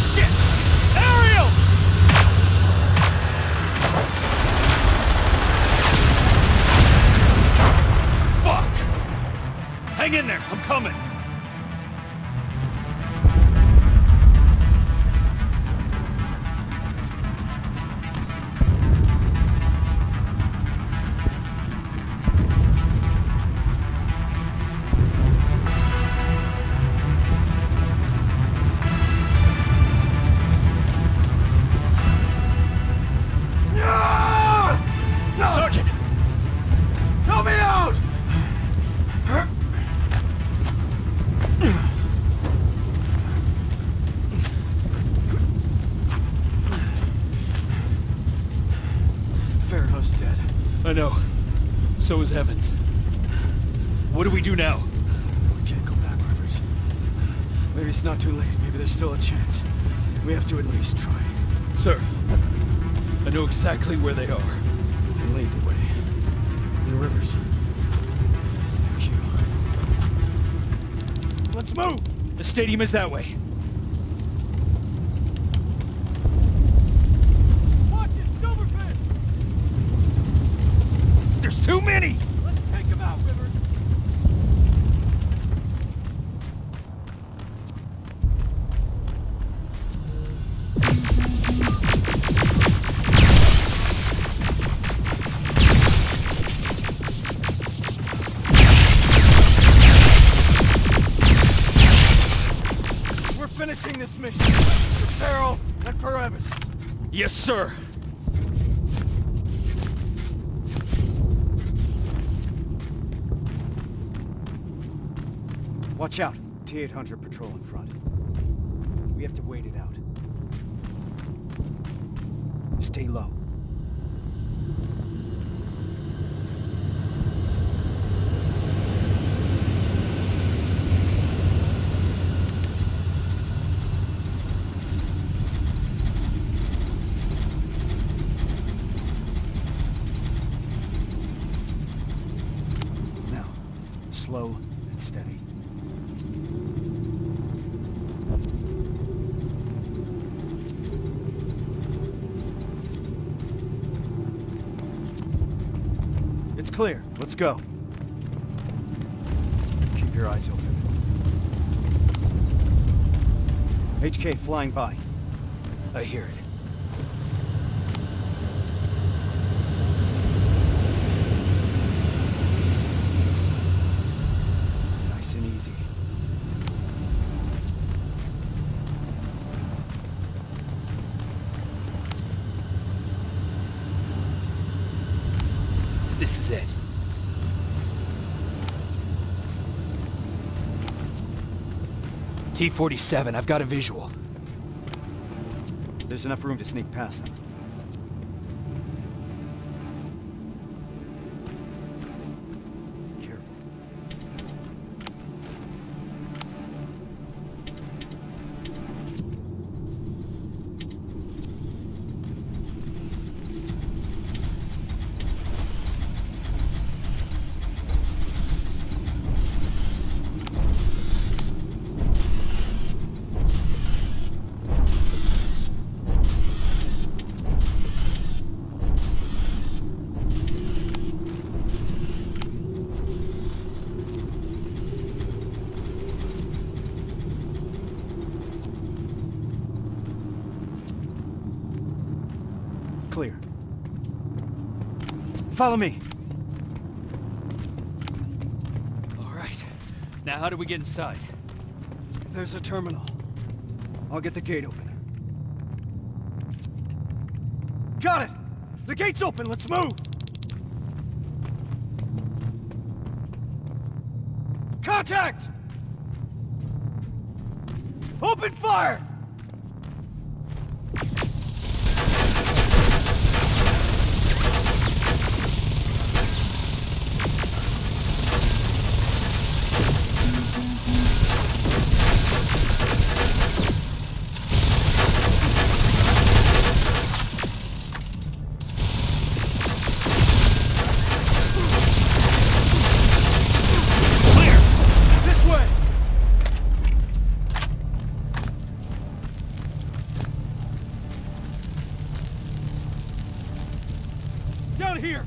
Shit! Ariel! Fuck! Hang in there, I'm coming. know. So is Evans. What do we do now? We can't go back, Rivers. Maybe it's not too late. Maybe there's still a chance. We have to at least try. Sir, I know exactly where they are. Then lead the way. And Rivers. Thank you. Let's move! The stadium is that way. Watch it, Silverfish! There's too many! Let's take him out, Rivers! Finishing this mission for Farrell and for Evans. Yes, sir. Watch out. T-800 patrol in front. We have to wait it out. Stay low. Slow and steady. It's clear. Let's go. Keep your eyes open. HK flying by. I hear it. Nice and easy. This is it. T-47, I've got a visual. There's enough room to sneak past them. Careful. Clear. Follow me. All right. Now how do we get inside? There's a terminal. I'll get the gate open. Got it! The gate's open, let's move! Contact! Open fire! This way! Down here!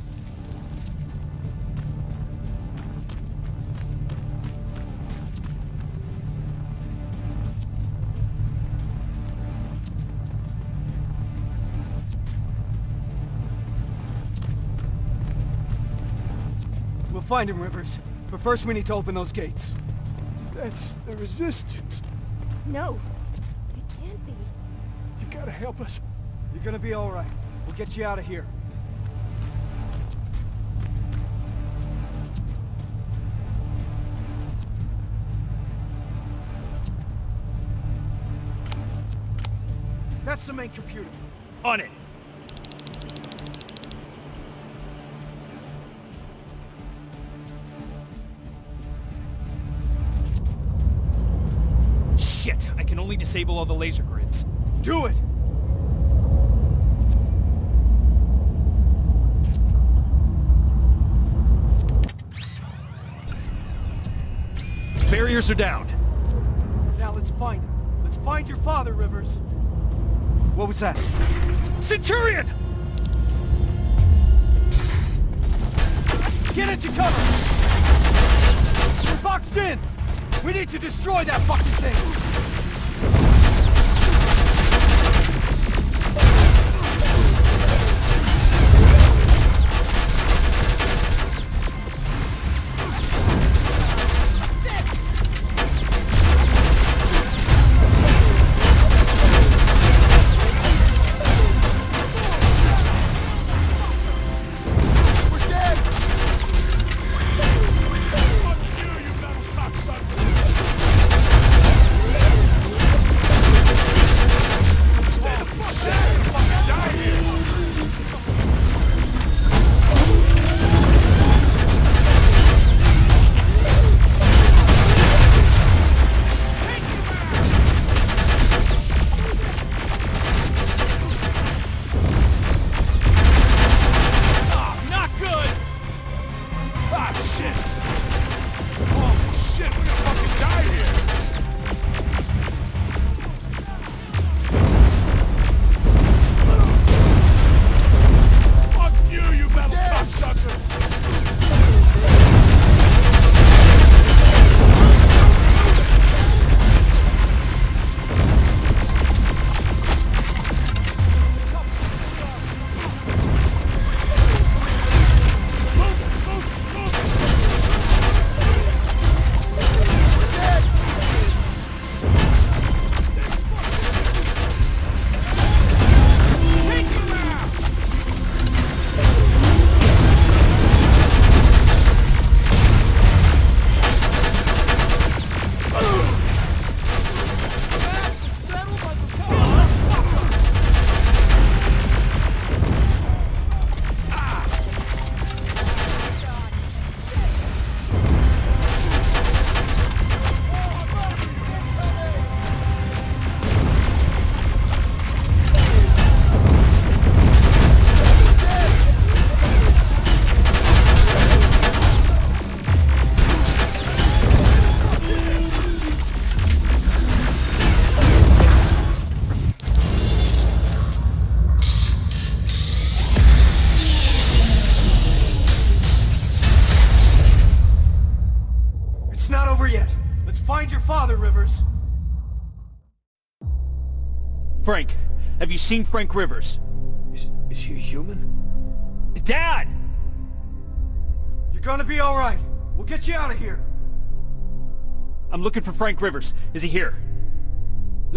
We'll find him, Rivers. But first we need to open those gates. That's the Resistance. No, it can't be. You gotta help us. You're gonna be all right. We'll get you out of here. That's the main computer. On it! Shit, I can only disable all the laser grids. Do it! Barriers are down. Now let's find him. Let's find your father, Rivers. What was that? Centurion! Get into cover! We're boxed in! We need to destroy that fucking thing! Find your father, Rivers! Frank, have you seen Frank Rivers? Is he a human? Dad! You're gonna be alright. We'll get you out of here. I'm looking for Frank Rivers. Is he here?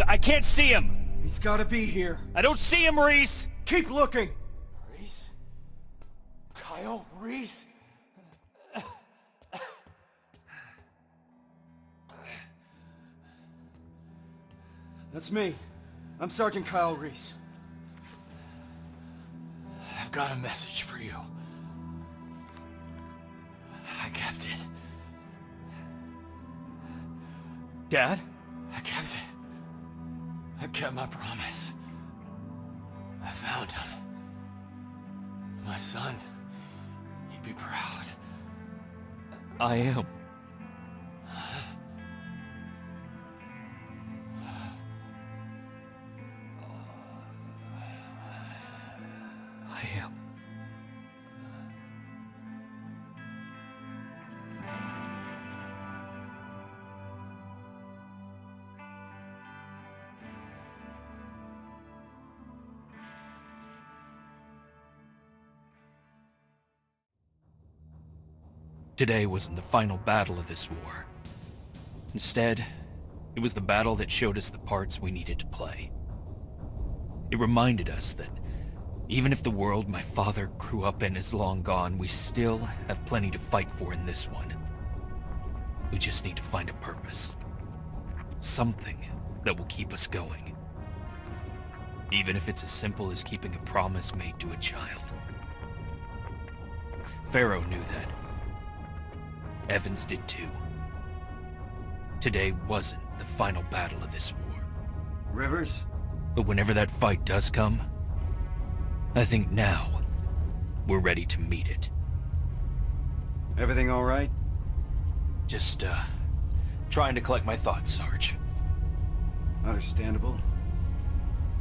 I can't see him! He's gotta be here. I don't see him, Reese! Keep looking! Reese? Kyle Reese? That's me. I'm Sergeant Kyle Reese. I've got a message for you. I kept it. Dad? I kept it. I kept my promise. I found him. My son. He'd be proud. I am. I am. Today wasn't the final battle of this war. Instead, it was the battle that showed us the parts we needed to play. It reminded us that even if the world my father grew up in is long gone, we still have plenty to fight for in this one. We just need to find a purpose. Something that will keep us going. Even if it's as simple as keeping a promise made to a child. Pharaoh knew that. Evans did too. Today wasn't the final battle of this war. Rivers? But whenever that fight does come, I think now we're ready to meet it. Everything all right? Just, trying to collect my thoughts, Sarge. Understandable.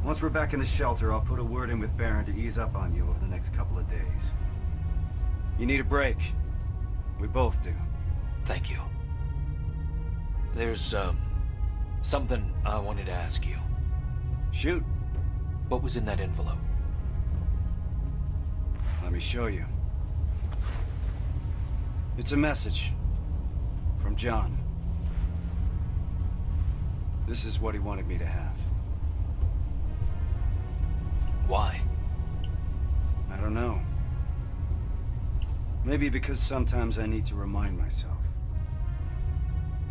Once we're back in the shelter, I'll put a word in with Baron to ease up on you over the next couple of days. You need a break. We both do. Thank you. There's, something I wanted to ask you. Shoot. What was in that envelope? Let me show you. It's a message. From John. This is what he wanted me to have. Why? I don't know. Maybe because sometimes I need to remind myself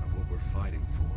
of what we're fighting for.